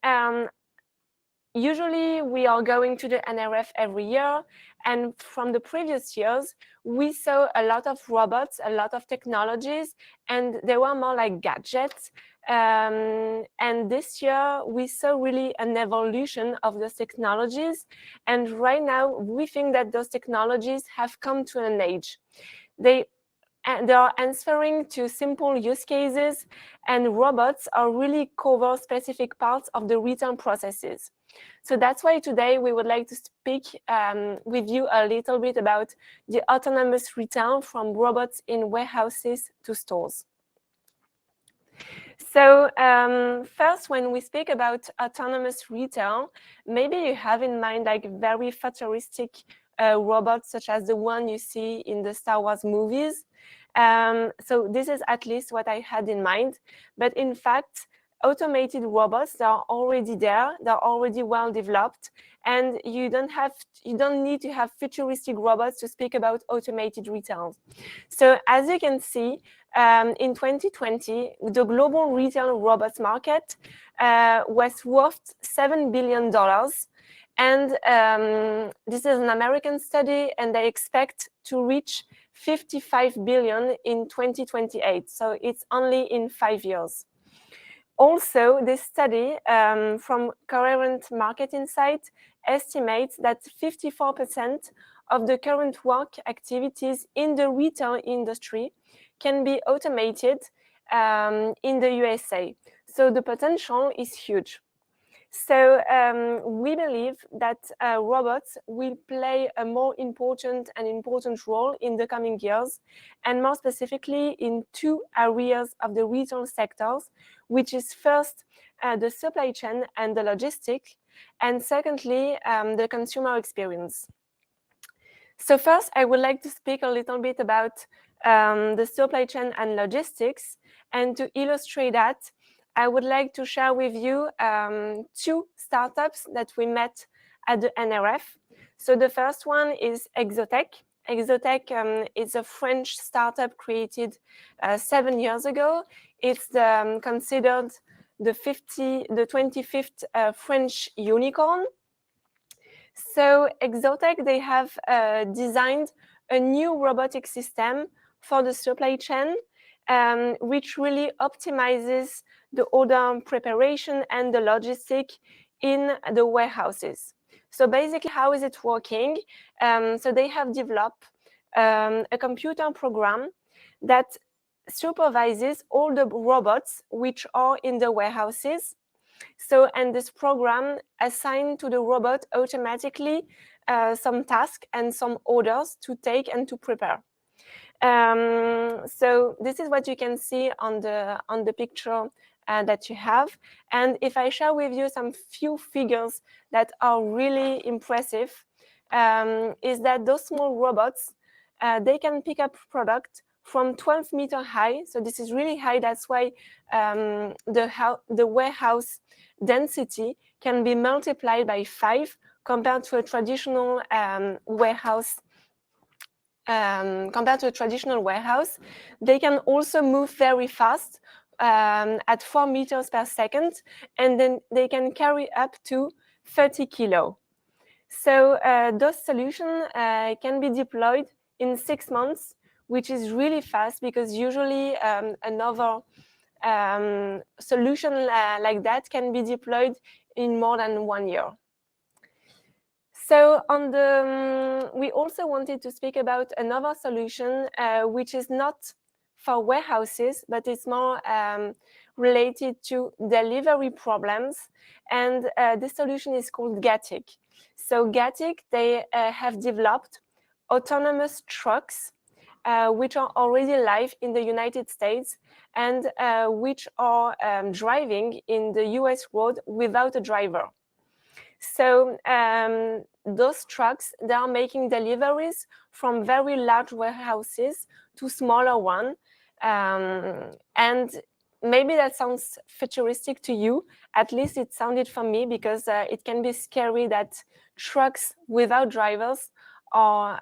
S2: usually we are going to the NRF every year, and from the previous years, we saw a lot of robots, a lot of technologies, and they were more like gadgets. And this year, we saw really an evolution of those technologies. And right now, we think that those technologies have come to an age. They are answering to simple use cases, and robots are really cover specific parts of the retail processes. So that's why today we would like to speak with you a little bit about the autonomous retail from robots in warehouses to stores. So first, when we speak about autonomous retail, maybe you have in mind like very futuristic robots, such as the one you see in the Star Wars movies. So this is at least what I had in mind. But in fact, automated robots are already there, they're already well developed, and you don't need to have futuristic robots to speak about automated retail. So as you can see, in 2020, the global retail robots market was worth $7 billion. And this is an American study, and they expect to reach 55 billion in 2028. So it's only in 5 years. Also, this study from Coherent Market Insight estimates that 54% of the current work activities in the retail industry can be automated in the USA. So the potential is huge. So we believe that robots will play a more important role in the coming years, and more specifically in two areas of the retail sectors, which is first the supply chain and the logistics, and secondly the consumer experience. So first, I would like to speak a little bit about the supply chain and logistics, and to illustrate that, I would like to share with you two startups that we met at the NRF. So the first one is Exotech. Exotech is a French startup created 7 years ago. It's considered the 25th French unicorn. So Exotech, they have designed a new robotic system for the supply chain, which really optimizes the order preparation and the logistic in the warehouses. So basically, how is it working? So they have developed a computer program that supervises all the robots which are in the warehouses. So, and this program assigns to the robot automatically some tasks and some orders to take and to prepare. So this is what you can see on the picture that you have. And if I share with you some few figures that are really impressive, is that those small robots, they can pick up product from 12 meters high. So this is really high. That's why the warehouse density can be multiplied by 5 compared to a traditional warehouse. They can also move very fast at 4 meters per second, and then they can carry up to 30 kilo. So those solutions can be deployed in 6 months, which is really fast because usually another solution like that can be deployed in more than 1 year. So on the, we also wanted to speak about another solution, which is not for warehouses, but it's more related to delivery problems. And this solution is called Gatik. So Gatik, they have developed autonomous trucks, which are already live in the United States and which are driving in the US road without a driver. So those trucks, they are making deliveries from very large warehouses to smaller ones. And maybe that sounds futuristic to you. At least it sounded for me, because it can be scary that trucks without drivers are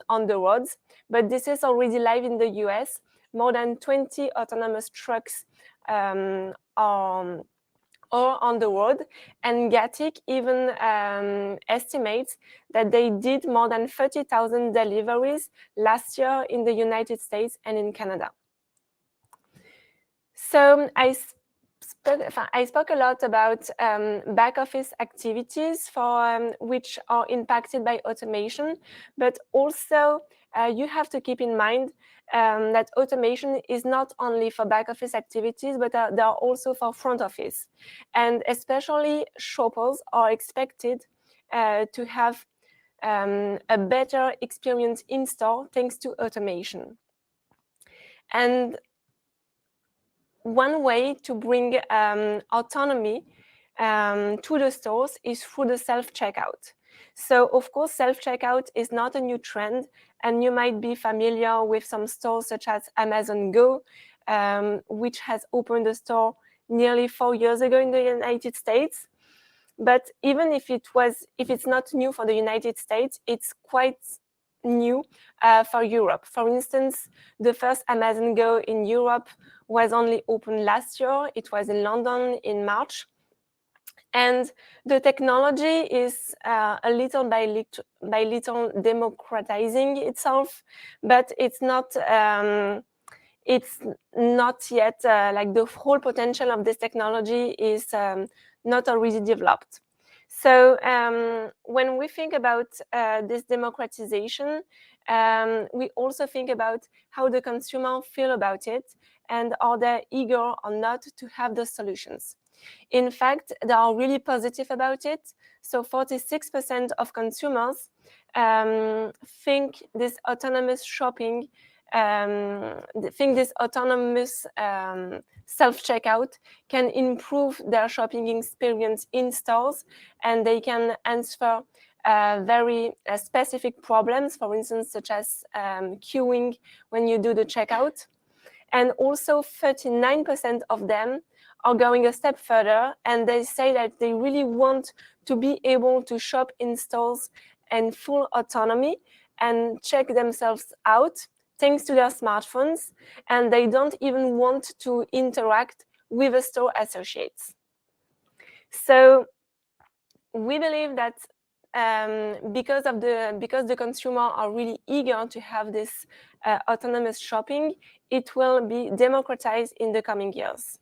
S2: on the roads. But this is already live in the US. More than 20 autonomous trucks are on the road, and Gatik even estimates that they did more than 30,000 deliveries last year in the United States and in Canada. So I spoke a lot about back office activities for which are impacted by automation, but also you have to keep in mind that automation is not only for back office activities, but they are also for front office. And especially shoppers are expected to have a better experience in store thanks to automation. And one way to bring autonomy to the stores is through the self-checkout. So of course, self-checkout is not a new trend, and you might be familiar with some stores such as Amazon Go, which has opened a store nearly 4 years ago in the United States. But even if it's not new for the United States, it's quite new for Europe. For instance, the first Amazon Go in Europe was only open last year. It was in London in March. And the technology is a little by little democratizing itself, but it's not yet like the whole potential of this technology is not already developed. So when we think about this democratization, we also think about how the consumer feel about it, and are they eager or not to have those solutions. In fact, they are really positive about it. So 46% of consumers think this autonomous shopping, this autonomous self-checkout can improve their shopping experience in stores, and they can answer very specific problems, for instance, such as queuing when you do the checkout. And also 39% of them are going a step further, and they say that they really want to be able to shop in stores in full autonomy and check themselves out thanks to their smartphones, and they don't even want to interact with the store associates. So we believe that because the consumer are really eager to have this autonomous shopping, it will be democratized in the coming years.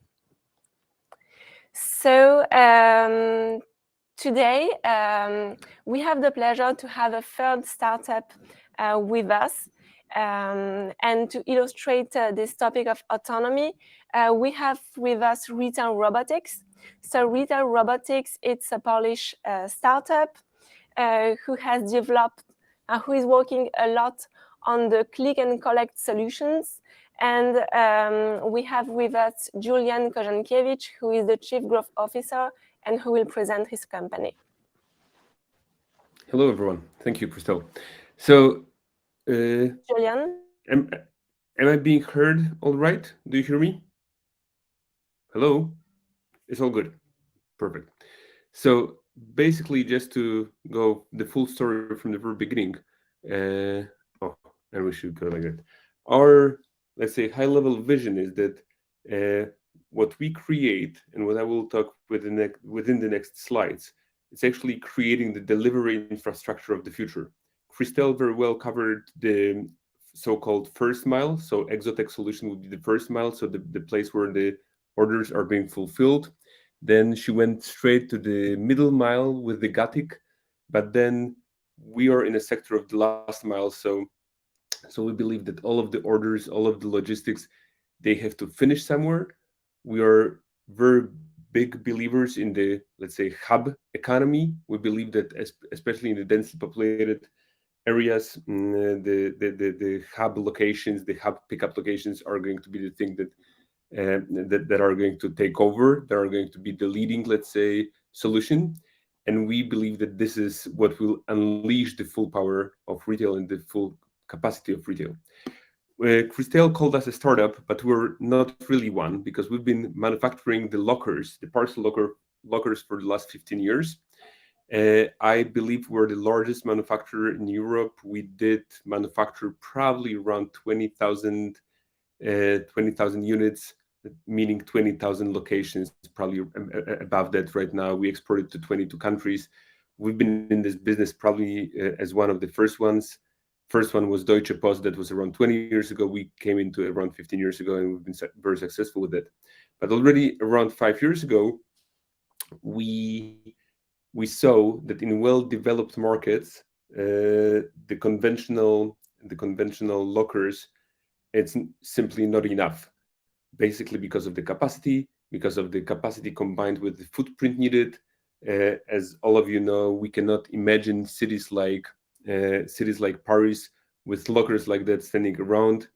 S2: So today we have the pleasure to have a third startup with us, and to illustrate this topic of autonomy, we have with us Retail Robotics. So Retail Robotics, it's a Polish startup who has developed, who is working a lot on the click and collect solutions. And we have with us Julian Kojankiewicz, who is the Chief Growth Officer and who will present his company.
S10: Hello, everyone. Thank you, Christelle. So,
S2: Julian?
S10: Am I being heard all right? Do you hear me? Hello? It's all good. Perfect. So basically, just to go the full story from the very beginning, and we should go like that. Our, let's say, high-level vision is that what we create, and what I will talk within the next slides, it's actually creating the delivery infrastructure of the future. Christelle very well covered the so-called first mile. So Exotech solution would be the first mile, so the place where the orders are being fulfilled. Then she went straight to the middle mile with the Gatik, but then we are in a sector of the last mile, so we believe that all of the orders, all of the logistics, they have to finish somewhere. We are very big believers in the, let's say, hub economy. We believe that especially in the densely populated areas, the hub locations, the hub pickup locations are going to be the thing that are going to take over, that are going to be the leading, let's say, solution. And we believe that this is what will unleash the full power of retail and the full capacity of retail. Christelle called us a startup, but we're not really one, because we've been manufacturing the lockers, the parcel lockers for the last 15 years. I believe we're the largest manufacturer in Europe. We did manufacture probably around 20,000 units, meaning 20,000 locations, probably above that right now. We exported to 22 countries. We've been in this business probably as one of the first ones. First one was Deutsche Post, that was around 20 years ago. We came into it around 15 years ago, and we've been very successful with it. But already around 5 years ago, we saw that in well-developed markets, the conventional lockers, it's simply not enough. Basically, because of the capacity combined with the footprint needed. As all of you know, we cannot imagine cities like Paris with lockers like that standing around.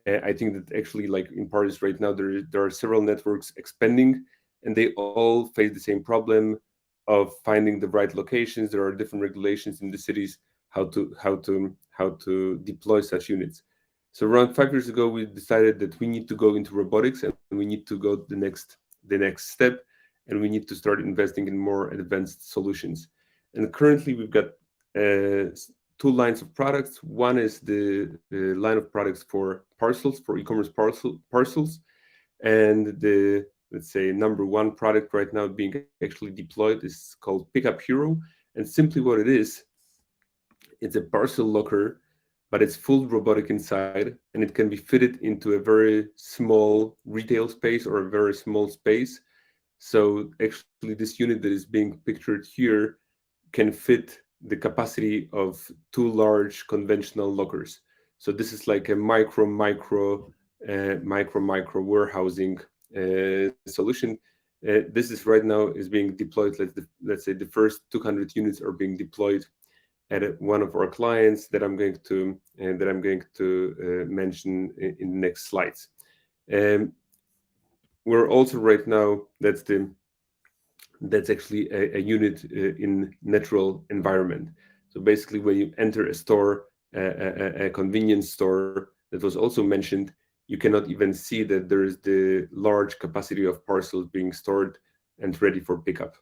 S10: I think that actually, like in Paris right now, there are several networks expanding, and they all face the same problem of finding the right locations. There are different regulations in the cities how to deploy such units. So around 5 years ago, we decided that we need to go into robotics, and we need to go the next step, and we need to start investing in more advanced solutions. And currently, we've got 2 lines of products. One is the line of products for parcels, for e-commerce parcels, and the, let's say, number 1 product right now being actually deployed is called Pickup Hero. And simply what it is, it's a parcel locker, but it's full robotic inside, and it can be fitted into a very small retail space or a very small space. So actually, this unit that is being pictured here can fit the capacity of 2 large conventional lockers. So this is like a micro warehousing solution. This is right now is being deployed. Let's say the first 200 units are being deployed at one of our clients that I'm going to mention in the next slides. We're also right now, that's actually a unit in natural environment. So basically, when you enter a store, a convenience store that was also mentioned, you cannot even see that there is the large capacity of parcels being stored and ready for pickup.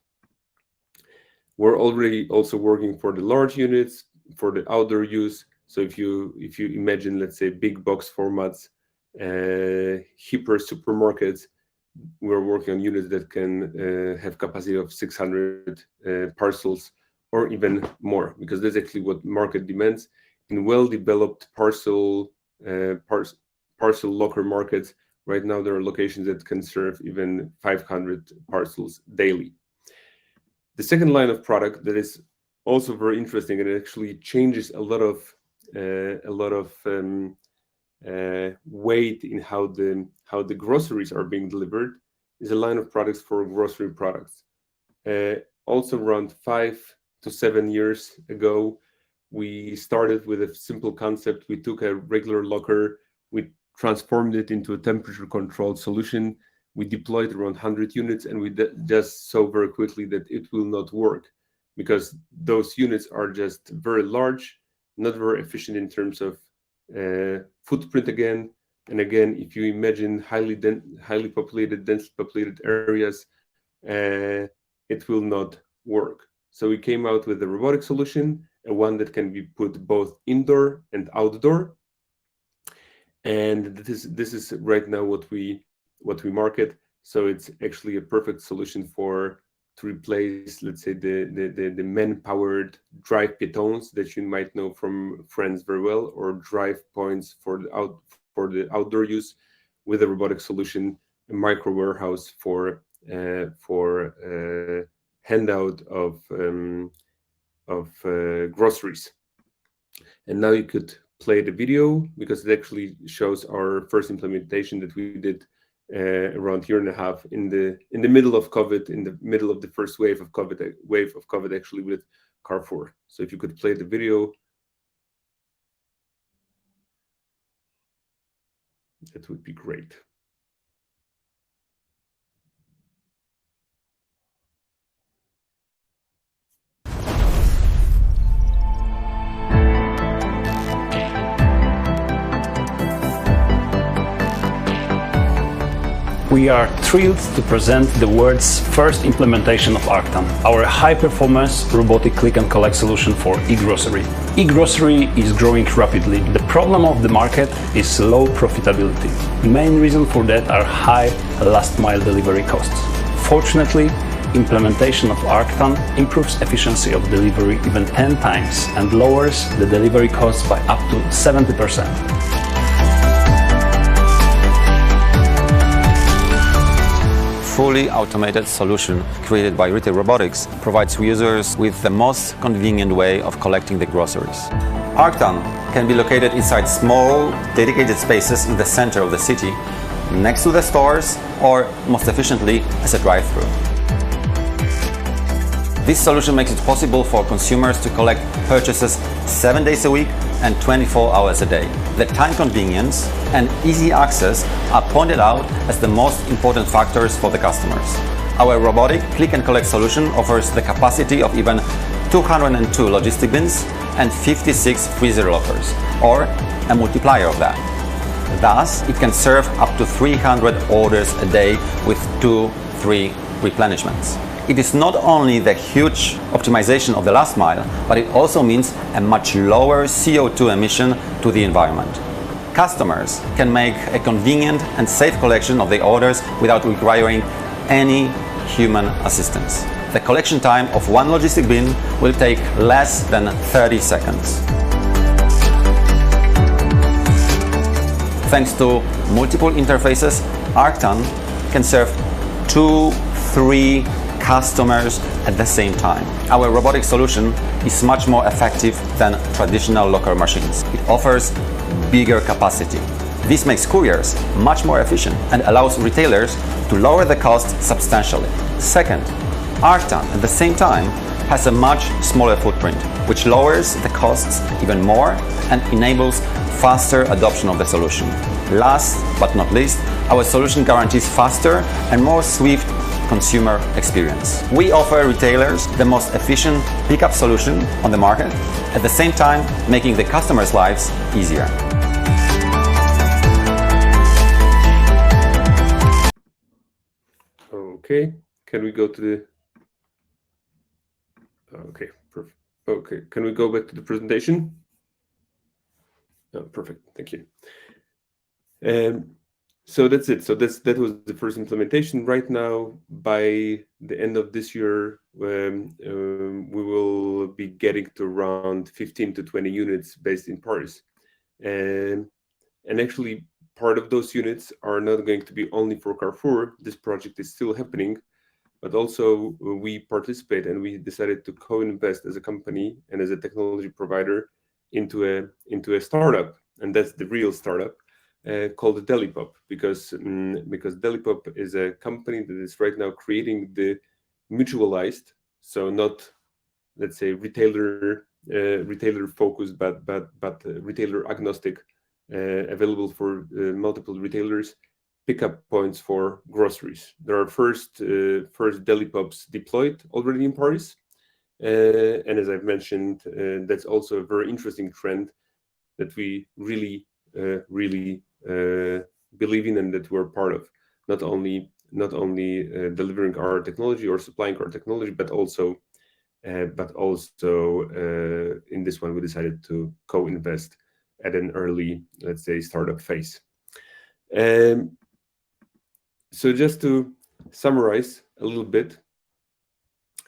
S10: We're already also working for the large units, for the outdoor use. So if you imagine, let's say, big box formats, hyper supermarkets, we're working on units that can have capacity of 600 parcels or even more, because that's actually what market demands. In well-developed parcel locker markets, right now there are locations that can serve even 500 parcels daily. The second line of product that is also very interesting, and it actually changes a lot of weight in how the groceries are being delivered, is a line of products for grocery products. Also around 5 to 7 years ago, we started with a simple concept. We took a regular locker, we transformed it into a temperature-controlled solution. We deployed around 100 units, and we just saw very quickly that it will not work, because those units are just very large, not very efficient in terms of footprint again. And again, if you imagine highly populated, densely populated areas, it will not work. So we came out with a robotic solution, one that can be put both indoor and outdoor. And this is right now what we market. So it's actually a perfect solution for replace, let's say, the man-powered drive pitons that you might know from friends very well, or drive points for the outdoor use, with a robotic solution, a micro warehouse for handout of groceries. And now you could play the video, because it actually shows our first implementation that we did around a year and a half in the middle of COVID, in the middle of the first wave of COVID actually, with Carrefour. So if you could play the video, that would be great.
S11: We are thrilled to present the world's first implementation of Arctan, our high-performance robotic click-and-collect solution for e-grocery. E-grocery is growing rapidly. The problem of the market is low profitability. Main reason for that are high last-mile delivery costs. Fortunately, implementation of Arctan improves efficiency of delivery even 10 times and lowers the delivery costs by up to 70%.
S12: Fully automated solution created by Retail Robotics provides users with the most convenient way of collecting the groceries. Arctan can be located inside small, dedicated spaces in the center of the city, next to the stores, or most efficiently as a drive-through. This solution makes it possible for consumers to collect purchases 7 days a week and 24 hours a day. The time convenience and easy access are pointed out as the most important factors for the customers. Our robotic click-and-collect solution offers the capacity of even 202 logistic bins and 56 freezer lockers, or a multiplier of that. Thus, it can serve up to 300 orders a day with 2-3 replenishments. It is not only the huge optimization of the last mile, but it also means a much lower CO2 emission to the environment. Customers can make a convenient and safe collection of their orders without requiring any human assistance. The collection time of one logistic bin will take less than 30 seconds. Thanks to multiple interfaces, Arctan can serve 2-3 customers at the same time. Our robotic solution is much more effective than traditional locker machines. It offers bigger capacity. This makes couriers much more efficient and allows retailers to lower the cost substantially. Second, Arctan at the same time has a much smaller footprint, which lowers the costs even more and enables faster adoption of the solution. Last but not least, our solution guarantees faster and more swift consumer experience. We offer retailers the most efficient pickup solution on the market, at the same time making the customers' lives easier.
S10: Okay, can we go to the... Okay, perfect. Okay, can we go back to the presentation? Oh, perfect, thank you. So that's it. So that was the first implementation. Right now, by the end of this year, we will be getting to around 15 to 20 units based in Paris. And actually, part of those units are not going to be only for Carrefour. This project is still happening, but also we participate and we decided to co-invest as a company and as a technology provider into a startup, and that's the real startup. Called Delipop, because Delipop is a company that is right now creating the mutualized, so not, let's say, retailer focused, but retailer agnostic, available for multiple retailers, pickup points for groceries. There are first Delipops deployed already in Paris, and as I've mentioned, that's also a very interesting trend that we really believe in and that we're part of, not only delivering our technology or supplying our technology, but also in this one we decided to co-invest at an early, let's say, startup phase. So just to summarize a little bit,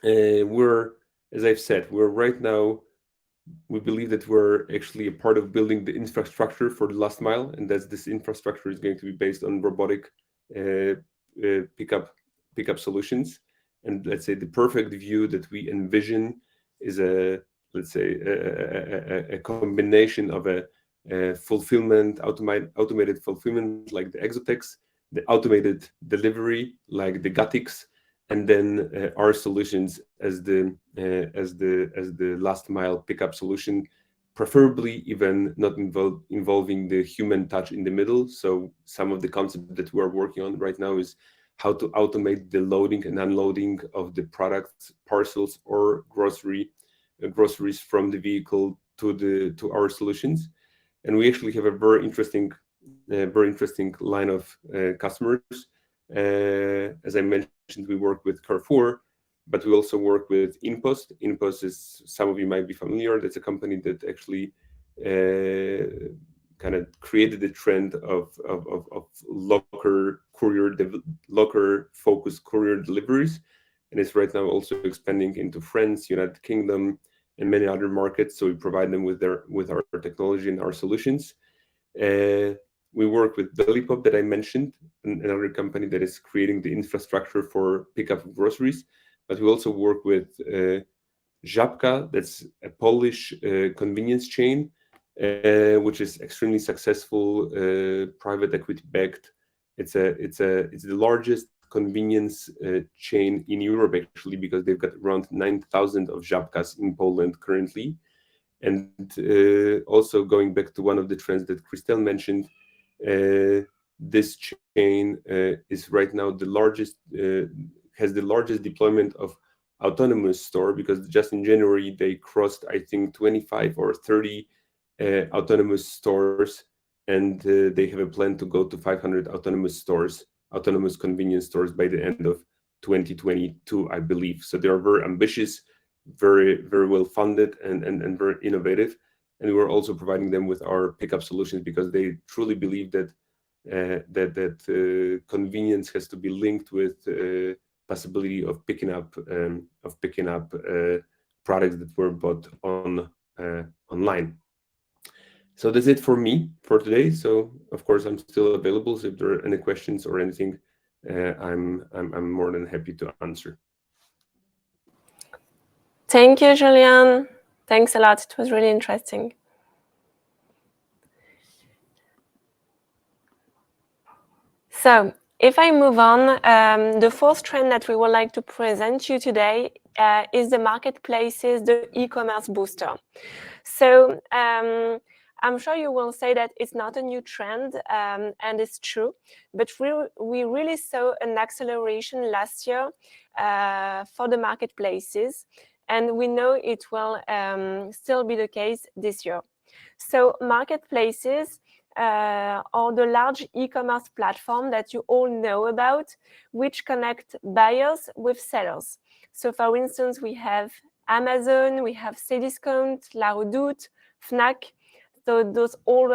S10: we're, as I've said, we're right now, we believe that we're actually a part of building the infrastructure for the last mile, and that this infrastructure is going to be based on robotic pickup solutions. And let's say the perfect view that we envision is a combination of a automated fulfillment like the Exotex, the automated delivery like the Gatix, and then our solutions as the last mile pickup solution, preferably even not involving the human touch in the middle. So some of the concepts that we are working on right now is how to automate the loading and unloading of the products, parcels, or groceries from the vehicle to our solutions. And we actually have a very interesting line of customers. As I mentioned, we work with Carrefour, but we also work with InPost. InPost is, some of you might be familiar, that's a company that actually kind of created the trend of locker-focused courier deliveries, and is right now also expanding into France, United Kingdom, and many other markets. So we provide them with our technology and our solutions. We work with Bellypop that I mentioned, another company that is creating the infrastructure for pickup of groceries. But we also work with Żabka, that's a Polish convenience chain, which is extremely successful, private equity backed. It's the largest convenience chain in Europe, actually, because they've got around 9,000 of Żabkas in Poland currently. And also going back to one of the trends that Christelle mentioned, this chain is right now has the largest deployment of autonomous store, because just in January they crossed, I think, 25 or 30 autonomous stores, and they have a plan to go to 500 autonomous convenience stores by the end of 2022, I believe. So they are very ambitious, very well funded, and very innovative. And we're also providing them with our pickup solutions, because they truly believe that convenience has to be linked with possibility of picking up products that were bought online. So that's it for me for today. So of course I'm still available. So if there are any questions or anything, I'm more than happy to answer.
S2: Thank you, Julian. Thanks a lot. It was really interesting. So if I move on, the fourth trend that we would like to present you today is the marketplaces, the e-commerce booster. So I'm sure you will say that it's not a new trend, and it's true, but we really saw an acceleration last year for the marketplaces, and we know it will still be the case this year. So marketplaces are the large e-commerce platform that you all know about, which connect buyers with sellers. So for instance, we have Amazon, we have Cdiscount, La Redoute, Fnac, so those all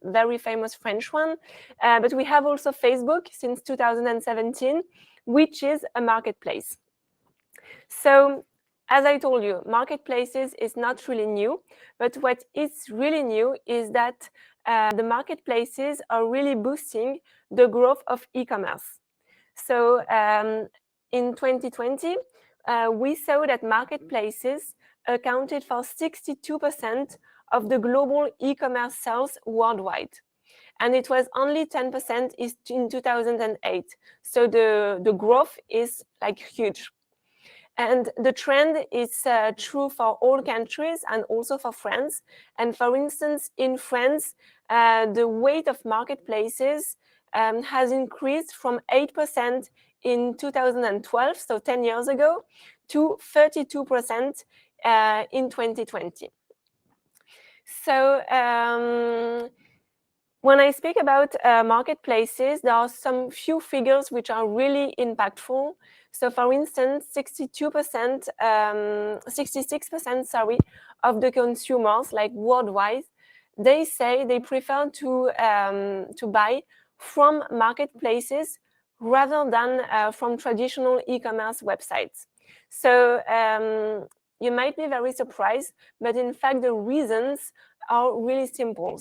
S2: very famous French ones. But we have also Facebook since 2017, which is a marketplace. So as I told you, marketplaces is not really new, but what is really new is that the marketplaces are really boosting the growth of e-commerce. So in 2020, we saw that marketplaces accounted for 62% of the global e-commerce sales worldwide. And it was only 10% in 2008. So the growth is like huge. And the trend is true for all countries and also for France. And for instance, in France, the weight of marketplaces has increased from 8% in 2012, so 10 years ago, to 32% in 2020. So when I speak about marketplaces, there are some few figures which are really impactful. So for instance, 66% of the consumers, like worldwide, they say they prefer to buy from marketplaces rather than from traditional e-commerce websites. So you might be very surprised, but in fact, the reasons are really simple.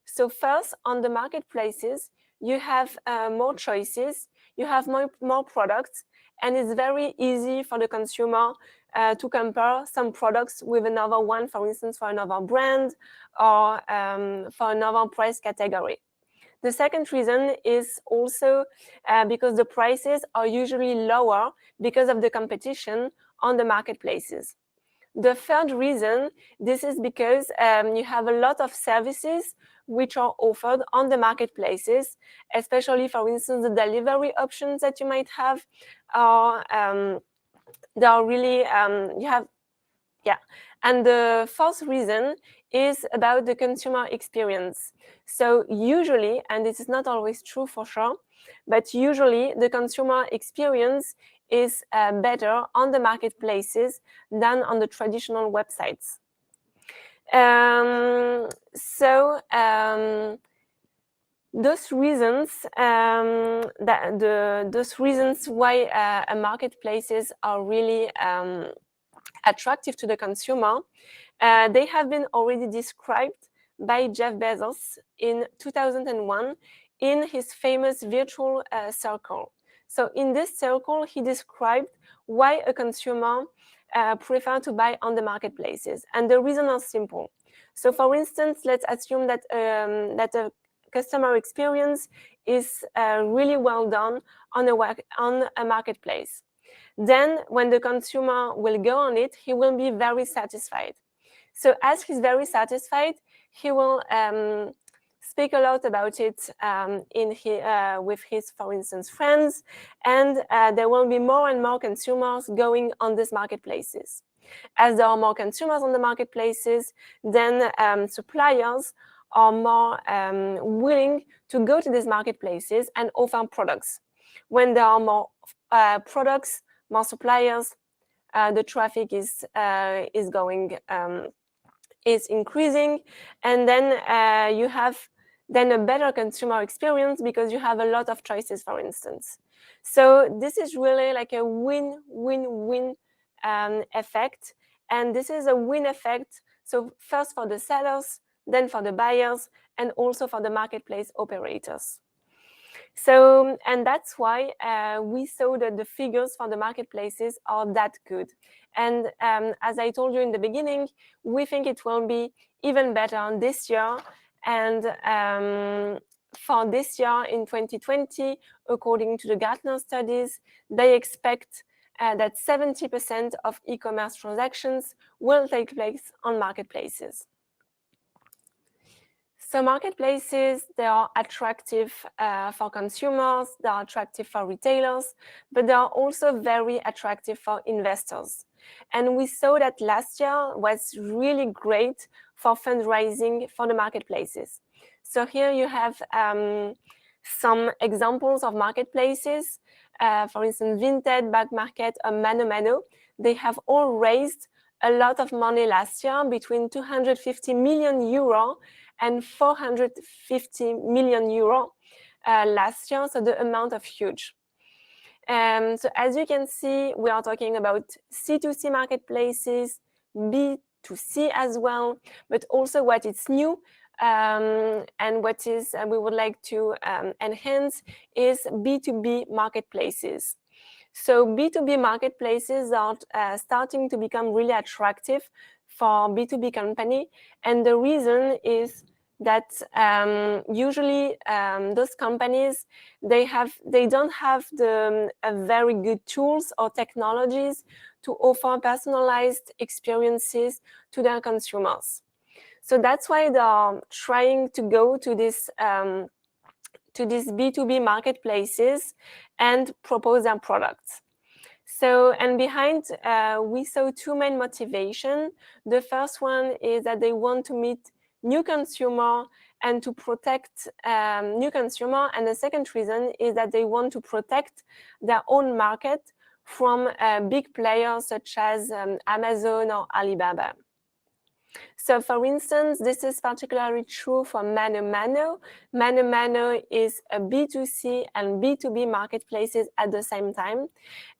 S2: So first, on the marketplaces, you have more choices, you have more products, and it's very easy for the consumer to compare some products with another one, for instance, for another brand or for another price category. The second reason is also because the prices are usually lower because of the competition on the marketplaces. The third reason, this is because you have a lot of services which are offered on the marketplaces, especially, for instance, the delivery options that you might have, or they are really, you have, yeah. And the fourth reason is about the consumer experience. So usually, and this is not always true for sure, but usually the consumer experience is better on the marketplaces than on the traditional websites. Those reasons, those reasons why marketplaces are really attractive to the consumer, they have been already described by Jeff Bezos in 2001 in his famous virtual circle. So in this circle, he described why a consumer prefer to buy on the marketplaces. And the reason is simple. So for instance, let's assume that, that a customer experience is really well done on a marketplace. Then when the consumer will go on it, he will be very satisfied. So as he's very satisfied, he will speak a lot about it with his, for instance, friends, and there will be more and more consumers going on these marketplaces. As there are more consumers on the marketplaces, then suppliers are more willing to go to these marketplaces and offer products. When there are more products, more suppliers, the traffic is increasing, and then you have then a better consumer experience because you have a lot of choices, for instance. So this is really like a win-win-win effect, and this is a win effect. So first for the sellers, then for the buyers, and also for the marketplace operators. So, and that's why we saw that the figures for the marketplaces are that good. And as I told you in the beginning, we think it will be even better this year. And for this year in 2020, according to the Gartner studies, they expect that 70% of e-commerce transactions will take place on marketplaces. So marketplaces, they are attractive for consumers, they are attractive for retailers, but they are also very attractive for investors. And we saw that last year was really great for fundraising for the marketplaces. So here you have some examples of marketplaces. For instance, Vinted, Back Market, or Mano Mano. They have all raised a lot of money last year, between 250 million euro and 450 million euro last year, so the amount is huge. So as you can see, we are talking about C2C marketplaces, B2C as well, but also what is new and what is we would like to enhance is B2B marketplaces. So B2B marketplaces are starting to become really attractive for B2B company, and the reason is that usually those companies, they don't have the very good tools or technologies to offer personalized experiences to their consumers. So that's why they are trying to go to this to these B2B marketplaces and propose their products. So, and behind, we saw two main motivations. The first one is that they want to meet new consumer and to protect new consumer. And the second reason is that they want to protect their own market from big players such as Amazon or Alibaba. So for instance, this is particularly true for Mano Mano. Mano Mano is a B2C and B2B marketplaces at the same time.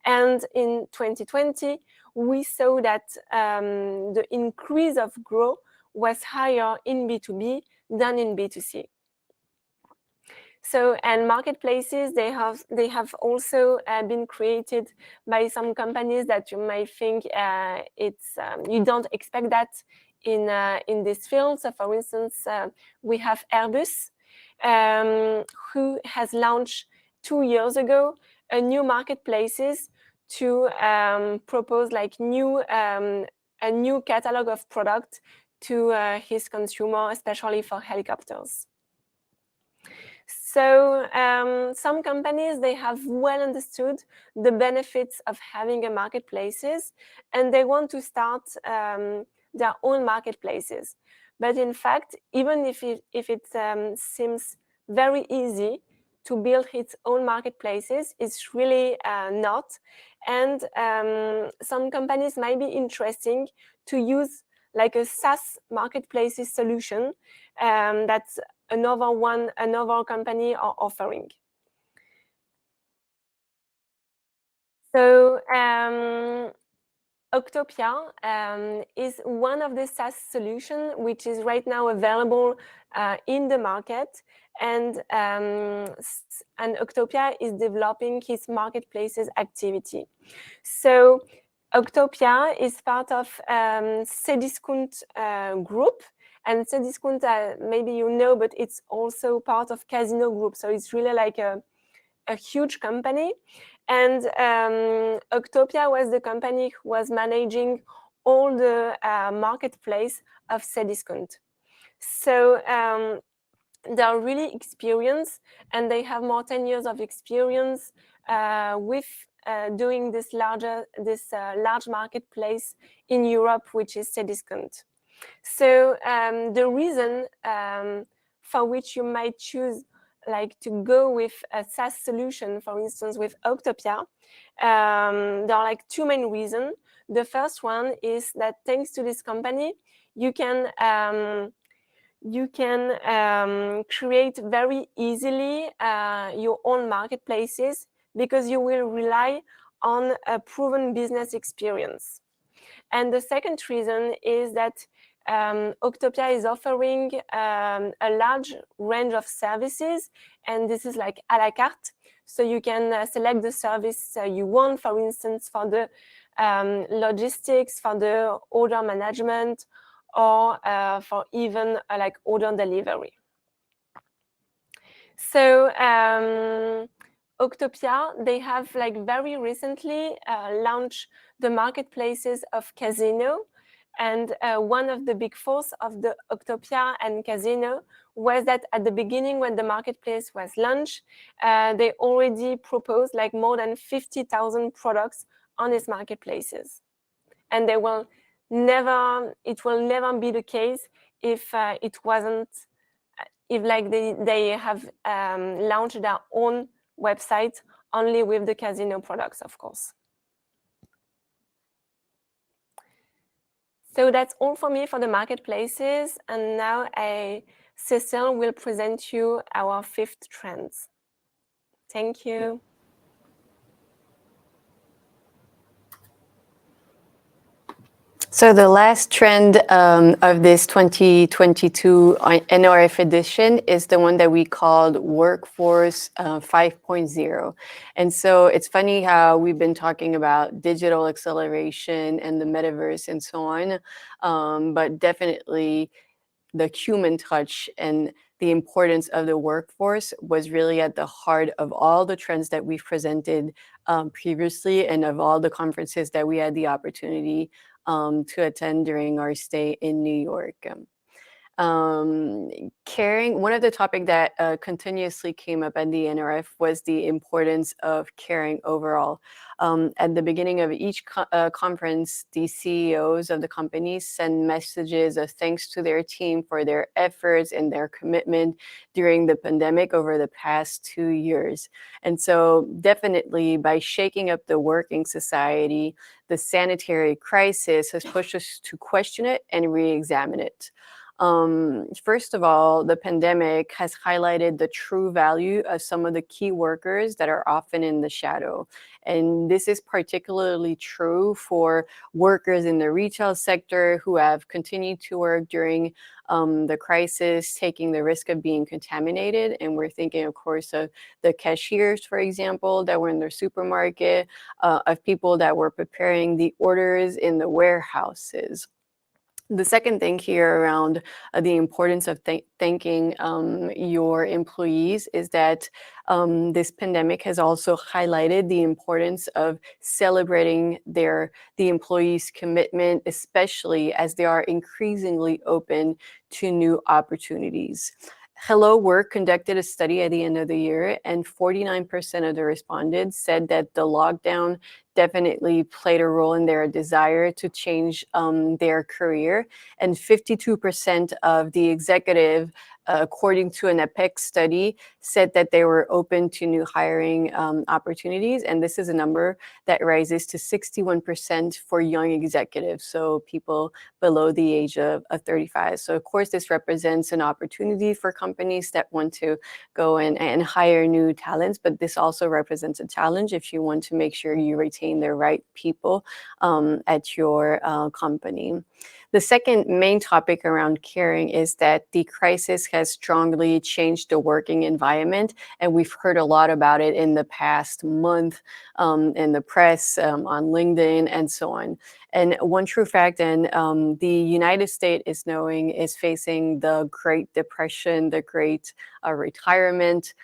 S2: And in 2020, we saw that the increase of growth was higher in B2B than in B2C. So, and marketplaces, they have also been created by some companies that you might think you don't expect that in this field. So, for instance, we have Airbus, who has launched 2 years ago a new marketplaces to propose like a new catalog of product to his consumer, especially for helicopters. So some companies, they have well understood the benefits of having a marketplaces, and they want to start their own marketplaces. But in fact, even if it seems very easy to build its own marketplaces, it's really not. And some companies might be interesting to use like a SaaS marketplaces solution that's another company are offering. So Octopia is one of the SaaS solutions which is right now available in the market, and Octopia is developing its marketplaces activity. So Octopia is part of Cdiscount group, and Cdiscount, maybe you know, but it's also part of Casino Group. So it's really like a huge company. And Octopia was the company who was managing all the marketplace of Cdiscount. So they are really experienced, and they have more 10 years of experience with doing this large marketplace in Europe, which is Cdiscount. So the reason for which you might choose like to go with a SaaS solution, for instance, with Octopia, there are like two main reasons. The first one is that thanks to this company, you can create very easily your own marketplaces, because you will rely on a proven business experience. And the second reason is that Octopia is offering a large range of services, and this is like à la carte. So you can select the service you want, for instance, for the logistics, for the order management, or for even like order delivery. So Octopia, they have like very recently launched the marketplaces of Casino. And one of the big force of the Octopia and Casino was that at the beginning, when the marketplace was launched, they already proposed like more than 50,000 products on its marketplaces. And it will never be the case if it wasn't, if like they have launched their own website only with the Casino products, of course. So that's all for me for the marketplaces. And now Cecile will present you our 5th trends. Thank you. So the last trend of this 2022 NRF edition is the one that we called Workforce 5.0. And so it's funny how we've been talking about digital acceleration and the metaverse and so on, but definitely the human touch and the importance of the workforce was really at the heart of all the trends that we've presented previously, and of all the conferences that we had the opportunity to attend during our stay in New York. Caring, one of the topics that continuously came up at the NRF was the importance of caring overall. At the beginning of each conference, the CEOs of the companies send messages of thanks to their team for their efforts and their commitment during the pandemic over the past 2 years. And so definitely by shaking up the working society, the sanitary crisis has pushed us to question it and re-examine it. First of all, the pandemic has highlighted the true value of some of the key workers that are often in the shadow. And this is particularly true for workers in the retail sector who have continued to work during the crisis, taking the risk of being contaminated. And we're thinking, of course, of the cashiers, for example, that were in their supermarket, of people that were preparing the orders in the warehouses. The second thing here around the importance of thanking your employees is that this pandemic has also highlighted the importance of celebrating the employees' commitment, especially as they are increasingly open to new opportunities. Hello Work conducted a study at the end of the year, and 49% of the respondents said that the lockdown definitely played a role in their desire to change their career. And 52% of the executive, according to an APEC study, said that they were open to new hiring opportunities. And this is a number that rises to 61% for young executives, so people below the age of 35. So of course, this represents an opportunity for companies that want to go and hire new talents, but this also represents a challenge if you want to make sure you retain the right people at your company. The second main topic around caring is that the crisis has strongly changed the working environment, and we've heard a lot about it in the past month in the press, on LinkedIn, and so on. And one true fact, and the United States is facing the Great Depression, the Great Retirement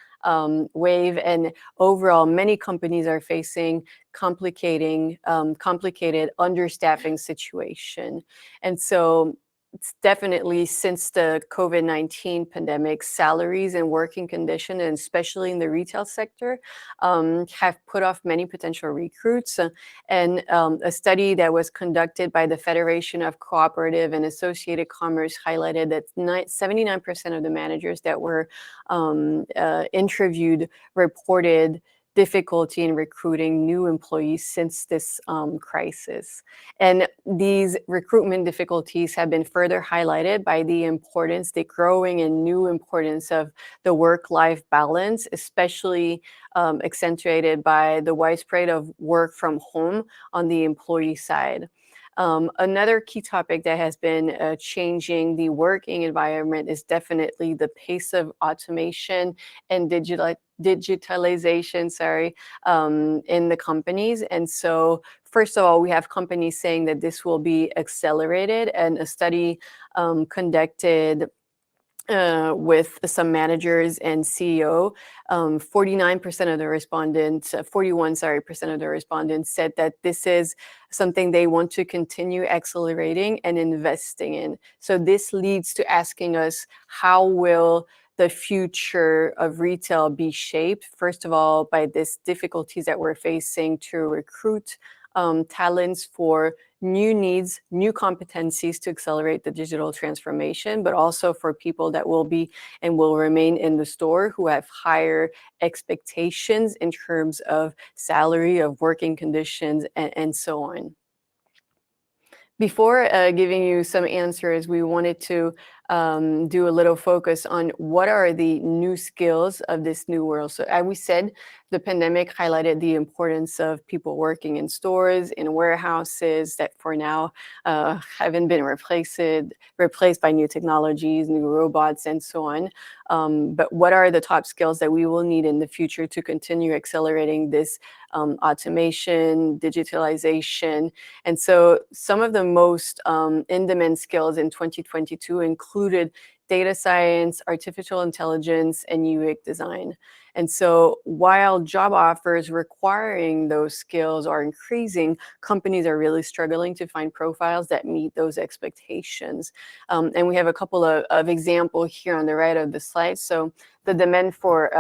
S2: wave, and overall many companies are facing complicated understaffing situation. And so it's definitely, since the COVID-19 pandemic, salaries and working conditions, and especially in the retail sector, have put off many potential recruits. And a study that was conducted by the Federation of Cooperative and Associated Commerce highlighted that 79% of the managers that were interviewed reported difficulty in recruiting new employees since this crisis. And these recruitment difficulties have been further highlighted by the growing and new importance of the work-life balance, especially accentuated by the widespread of work from home on the employee side. Another key topic that has been changing the working environment is definitely the pace of automation and digitalization, in the companies. And so first of all, we have companies saying that this will be accelerated, and a study conducted with some managers and CEO, 41% of the respondents said that this is something they want to continue accelerating and investing in. So this leads to asking us, how will the future of retail be shaped? First of all, by these difficulties that we're facing to recruit talents for new needs, new competencies to accelerate the digital transformation, but also for people that will be and will remain in the store who have higher expectations in terms of salary, of working conditions, and so on. Before giving you some answers, we wanted to do a little focus on what are the new skills of this new world. So as we said, the pandemic highlighted the importance of people working in stores, in warehouses that for now haven't been replaced by new technologies, new robots, and so on. But what are the top skills that we will need in the future to continue accelerating this automation, digitalization? And so some of the most in-demand skills in 2022 included data science, artificial intelligence, and UX design. And so while job offers requiring those skills are increasing, companies are really struggling to find profiles that meet those expectations. And we have a couple of examples here on the right of the slide. So the demand for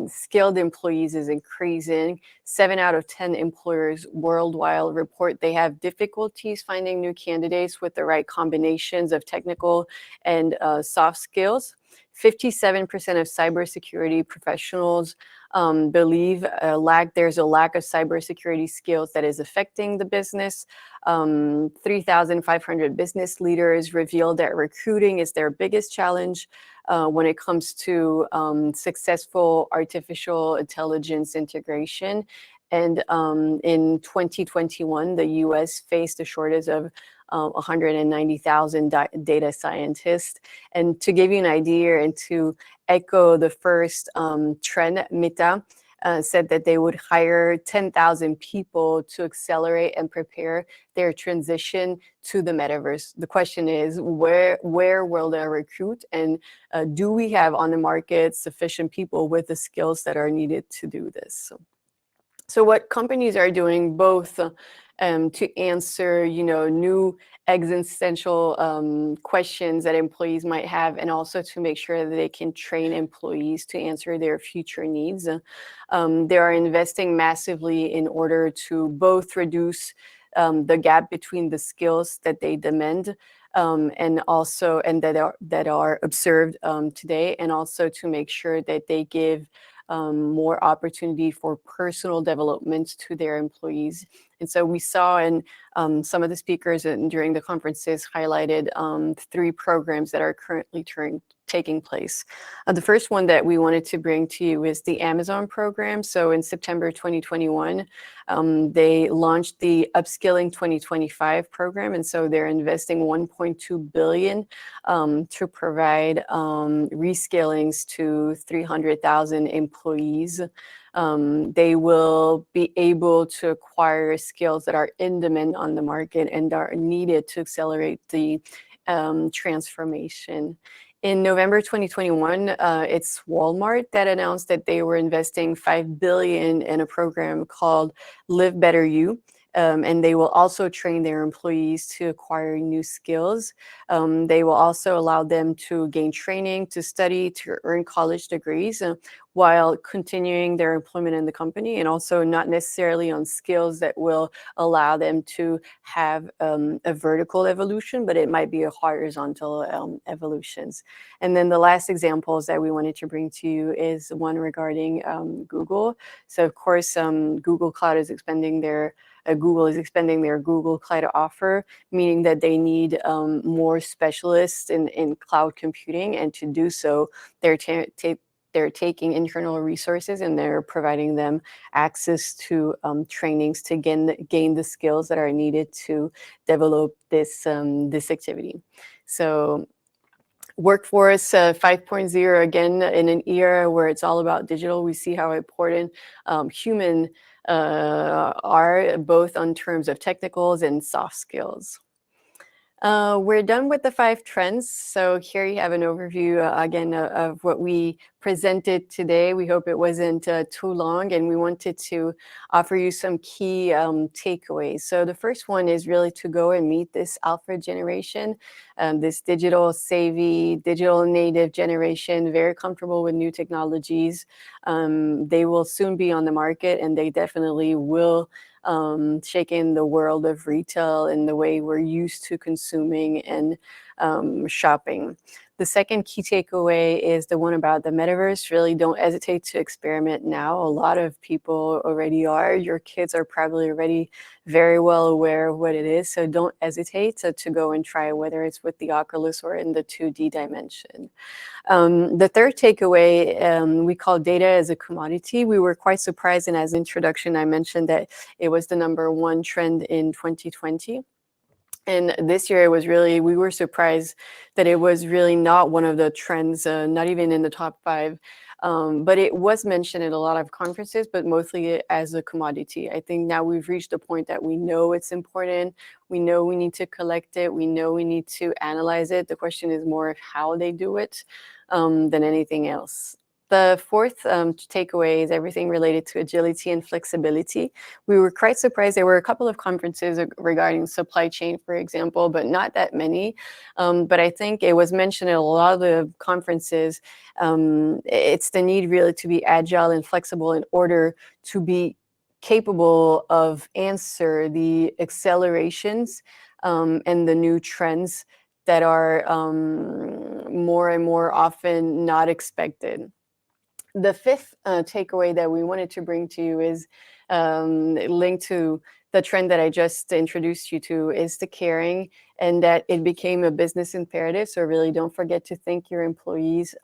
S2: skilled employees is increasing. 7 out of 10 employers worldwide report they have difficulties finding new candidates with the right combinations of technical and soft skills. 57% of cybersecurity professionals believe there's a lack of cybersecurity skills that is affecting the business. 3,500 business leaders revealed that recruiting is their biggest challenge when it comes to successful artificial intelligence integration. And in 2021, the US faced a shortage of 190,000 data scientists. And to give you an idea and to echo the first trend, Meta said that they would hire 10,000 people to accelerate and prepare their transition to the metaverse. The question is, where will they recruit? And do we have on the market sufficient people with the skills that are needed to do this? So what companies are doing both to answer, new existential questions that employees might have, and also to make sure that they can train employees to answer their future needs. They are investing massively in order to both reduce the gap between the skills that they demand and that are observed today, and also to make sure that they give more opportunity for personal development to their employees. And so we saw in some of the speakers during the conferences highlighted 3 programs that are currently taking place. The first one that we wanted to bring to you is the Amazon program. So in September 2021, they launched the Upskilling 2025 program. And so they're investing $1.2 billion to provide reskillings to 300,000 employees. They will be able to acquire skills that are in demand on the market and are needed to accelerate the transformation. In November 2021, it's Walmart that announced that they were investing $5 billion in a program called Live Better You. And they will also train their employees to acquire new skills. They will also allow them to gain training, to study, to earn college degrees while continuing their employment in the company, and also not necessarily on skills that will allow them to have a vertical evolution, but it might be a horizontal evolutions. And then the last examples that we wanted to bring to you is one regarding Google. So of course, Google Cloud is expanding Google is expanding their Google Cloud offer, meaning that they need more specialists in cloud computing. And to do so, they're taking internal resources and they're providing them access to trainings to gain the skills that are needed to develop this activity. So Workforce 5.0, again, in an era where it's all about digital, we see how important human are, both on terms of technicals and soft skills. We're done with the 5 trends. So here you have an overview again of what we presented today. We hope it wasn't too long, and we wanted to offer you some key takeaways. So the first one is really to go and meet this alpha generation, this digital savvy, digital native generation, very comfortable with new technologies. They will soon be on the market, and they definitely will shake in the world of retail and the way we're used to consuming and shopping. The second key takeaway is the one about the metaverse. Really don't hesitate to experiment now. A lot of people already are. Your kids are probably already very well aware of what it is. So don't hesitate to go and try, whether it's with the Oculus or in the 2D dimension. The third takeaway, we call data as a commodity. We were quite surprised, and as introduction, I mentioned that it was the #1 trend in 2020. And this year, we were surprised that it was really not one of the trends, not even in the top 5. But it was mentioned at a lot of conferences, but mostly as a commodity. I think now we've reached a point that we know it's important. We know we need to collect it. We know we need to analyze it. The question is more of how they do it than anything else. The fourth takeaway is everything related to agility and flexibility. We were quite surprised. There were a couple of conferences regarding supply chain, for example, but not that many. But I think it was mentioned at a lot of the conferences. It's the need really to be agile and flexible in order to be capable of answer the accelerations and the new trends that are more and more often not expected. The fifth takeaway that we wanted to bring to you is linked to the trend that I just introduced you to, is the caring, and that it became a business imperative. So really don't forget to thank your employees,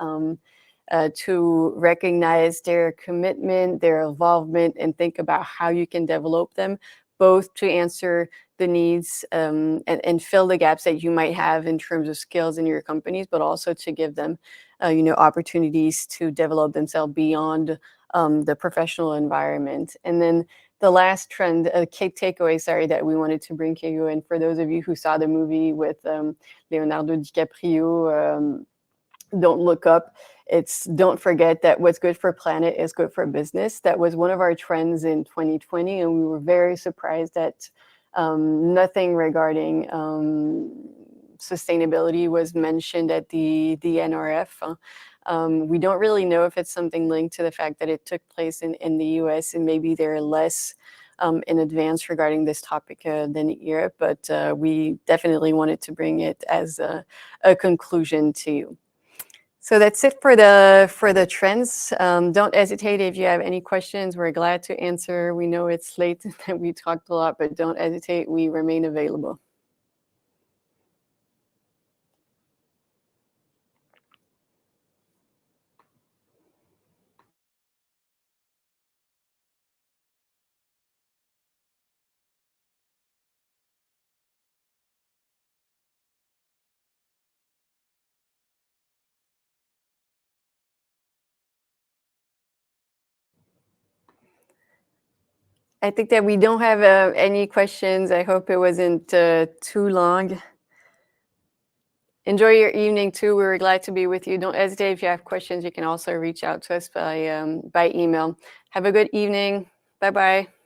S2: to recognize their commitment, their involvement, and think about how you can develop them, both to answer the needs and fill the gaps that you might have in terms of skills in your companies, but also to give them opportunities to develop themselves beyond the professional environment. And then the last trend, takeaway, sorry, that we wanted to bring to you, and for those of you who saw the movie with Leonardo DiCaprio, Don't Look Up, it's don't forget that what's good for planet is good for business. That was one of our trends in 2020, and we were very surprised that nothing regarding sustainability was mentioned at the NRF. We don't really know if it's something linked to the fact that it took place in the US, and maybe they're less in advance regarding this topic than Europe, but we definitely wanted to bring it as a conclusion to you. So that's it for the trends. Don't hesitate if you have any questions. We're glad to answer. We know it's late and we talked a lot, but don't hesitate. We remain available. I think that we don't have any questions. I hope it wasn't too long. Enjoy your evening too. We were glad to be with you. Don't hesitate if you have questions. You can also reach out to us by email. Have a good evening. Bye-bye.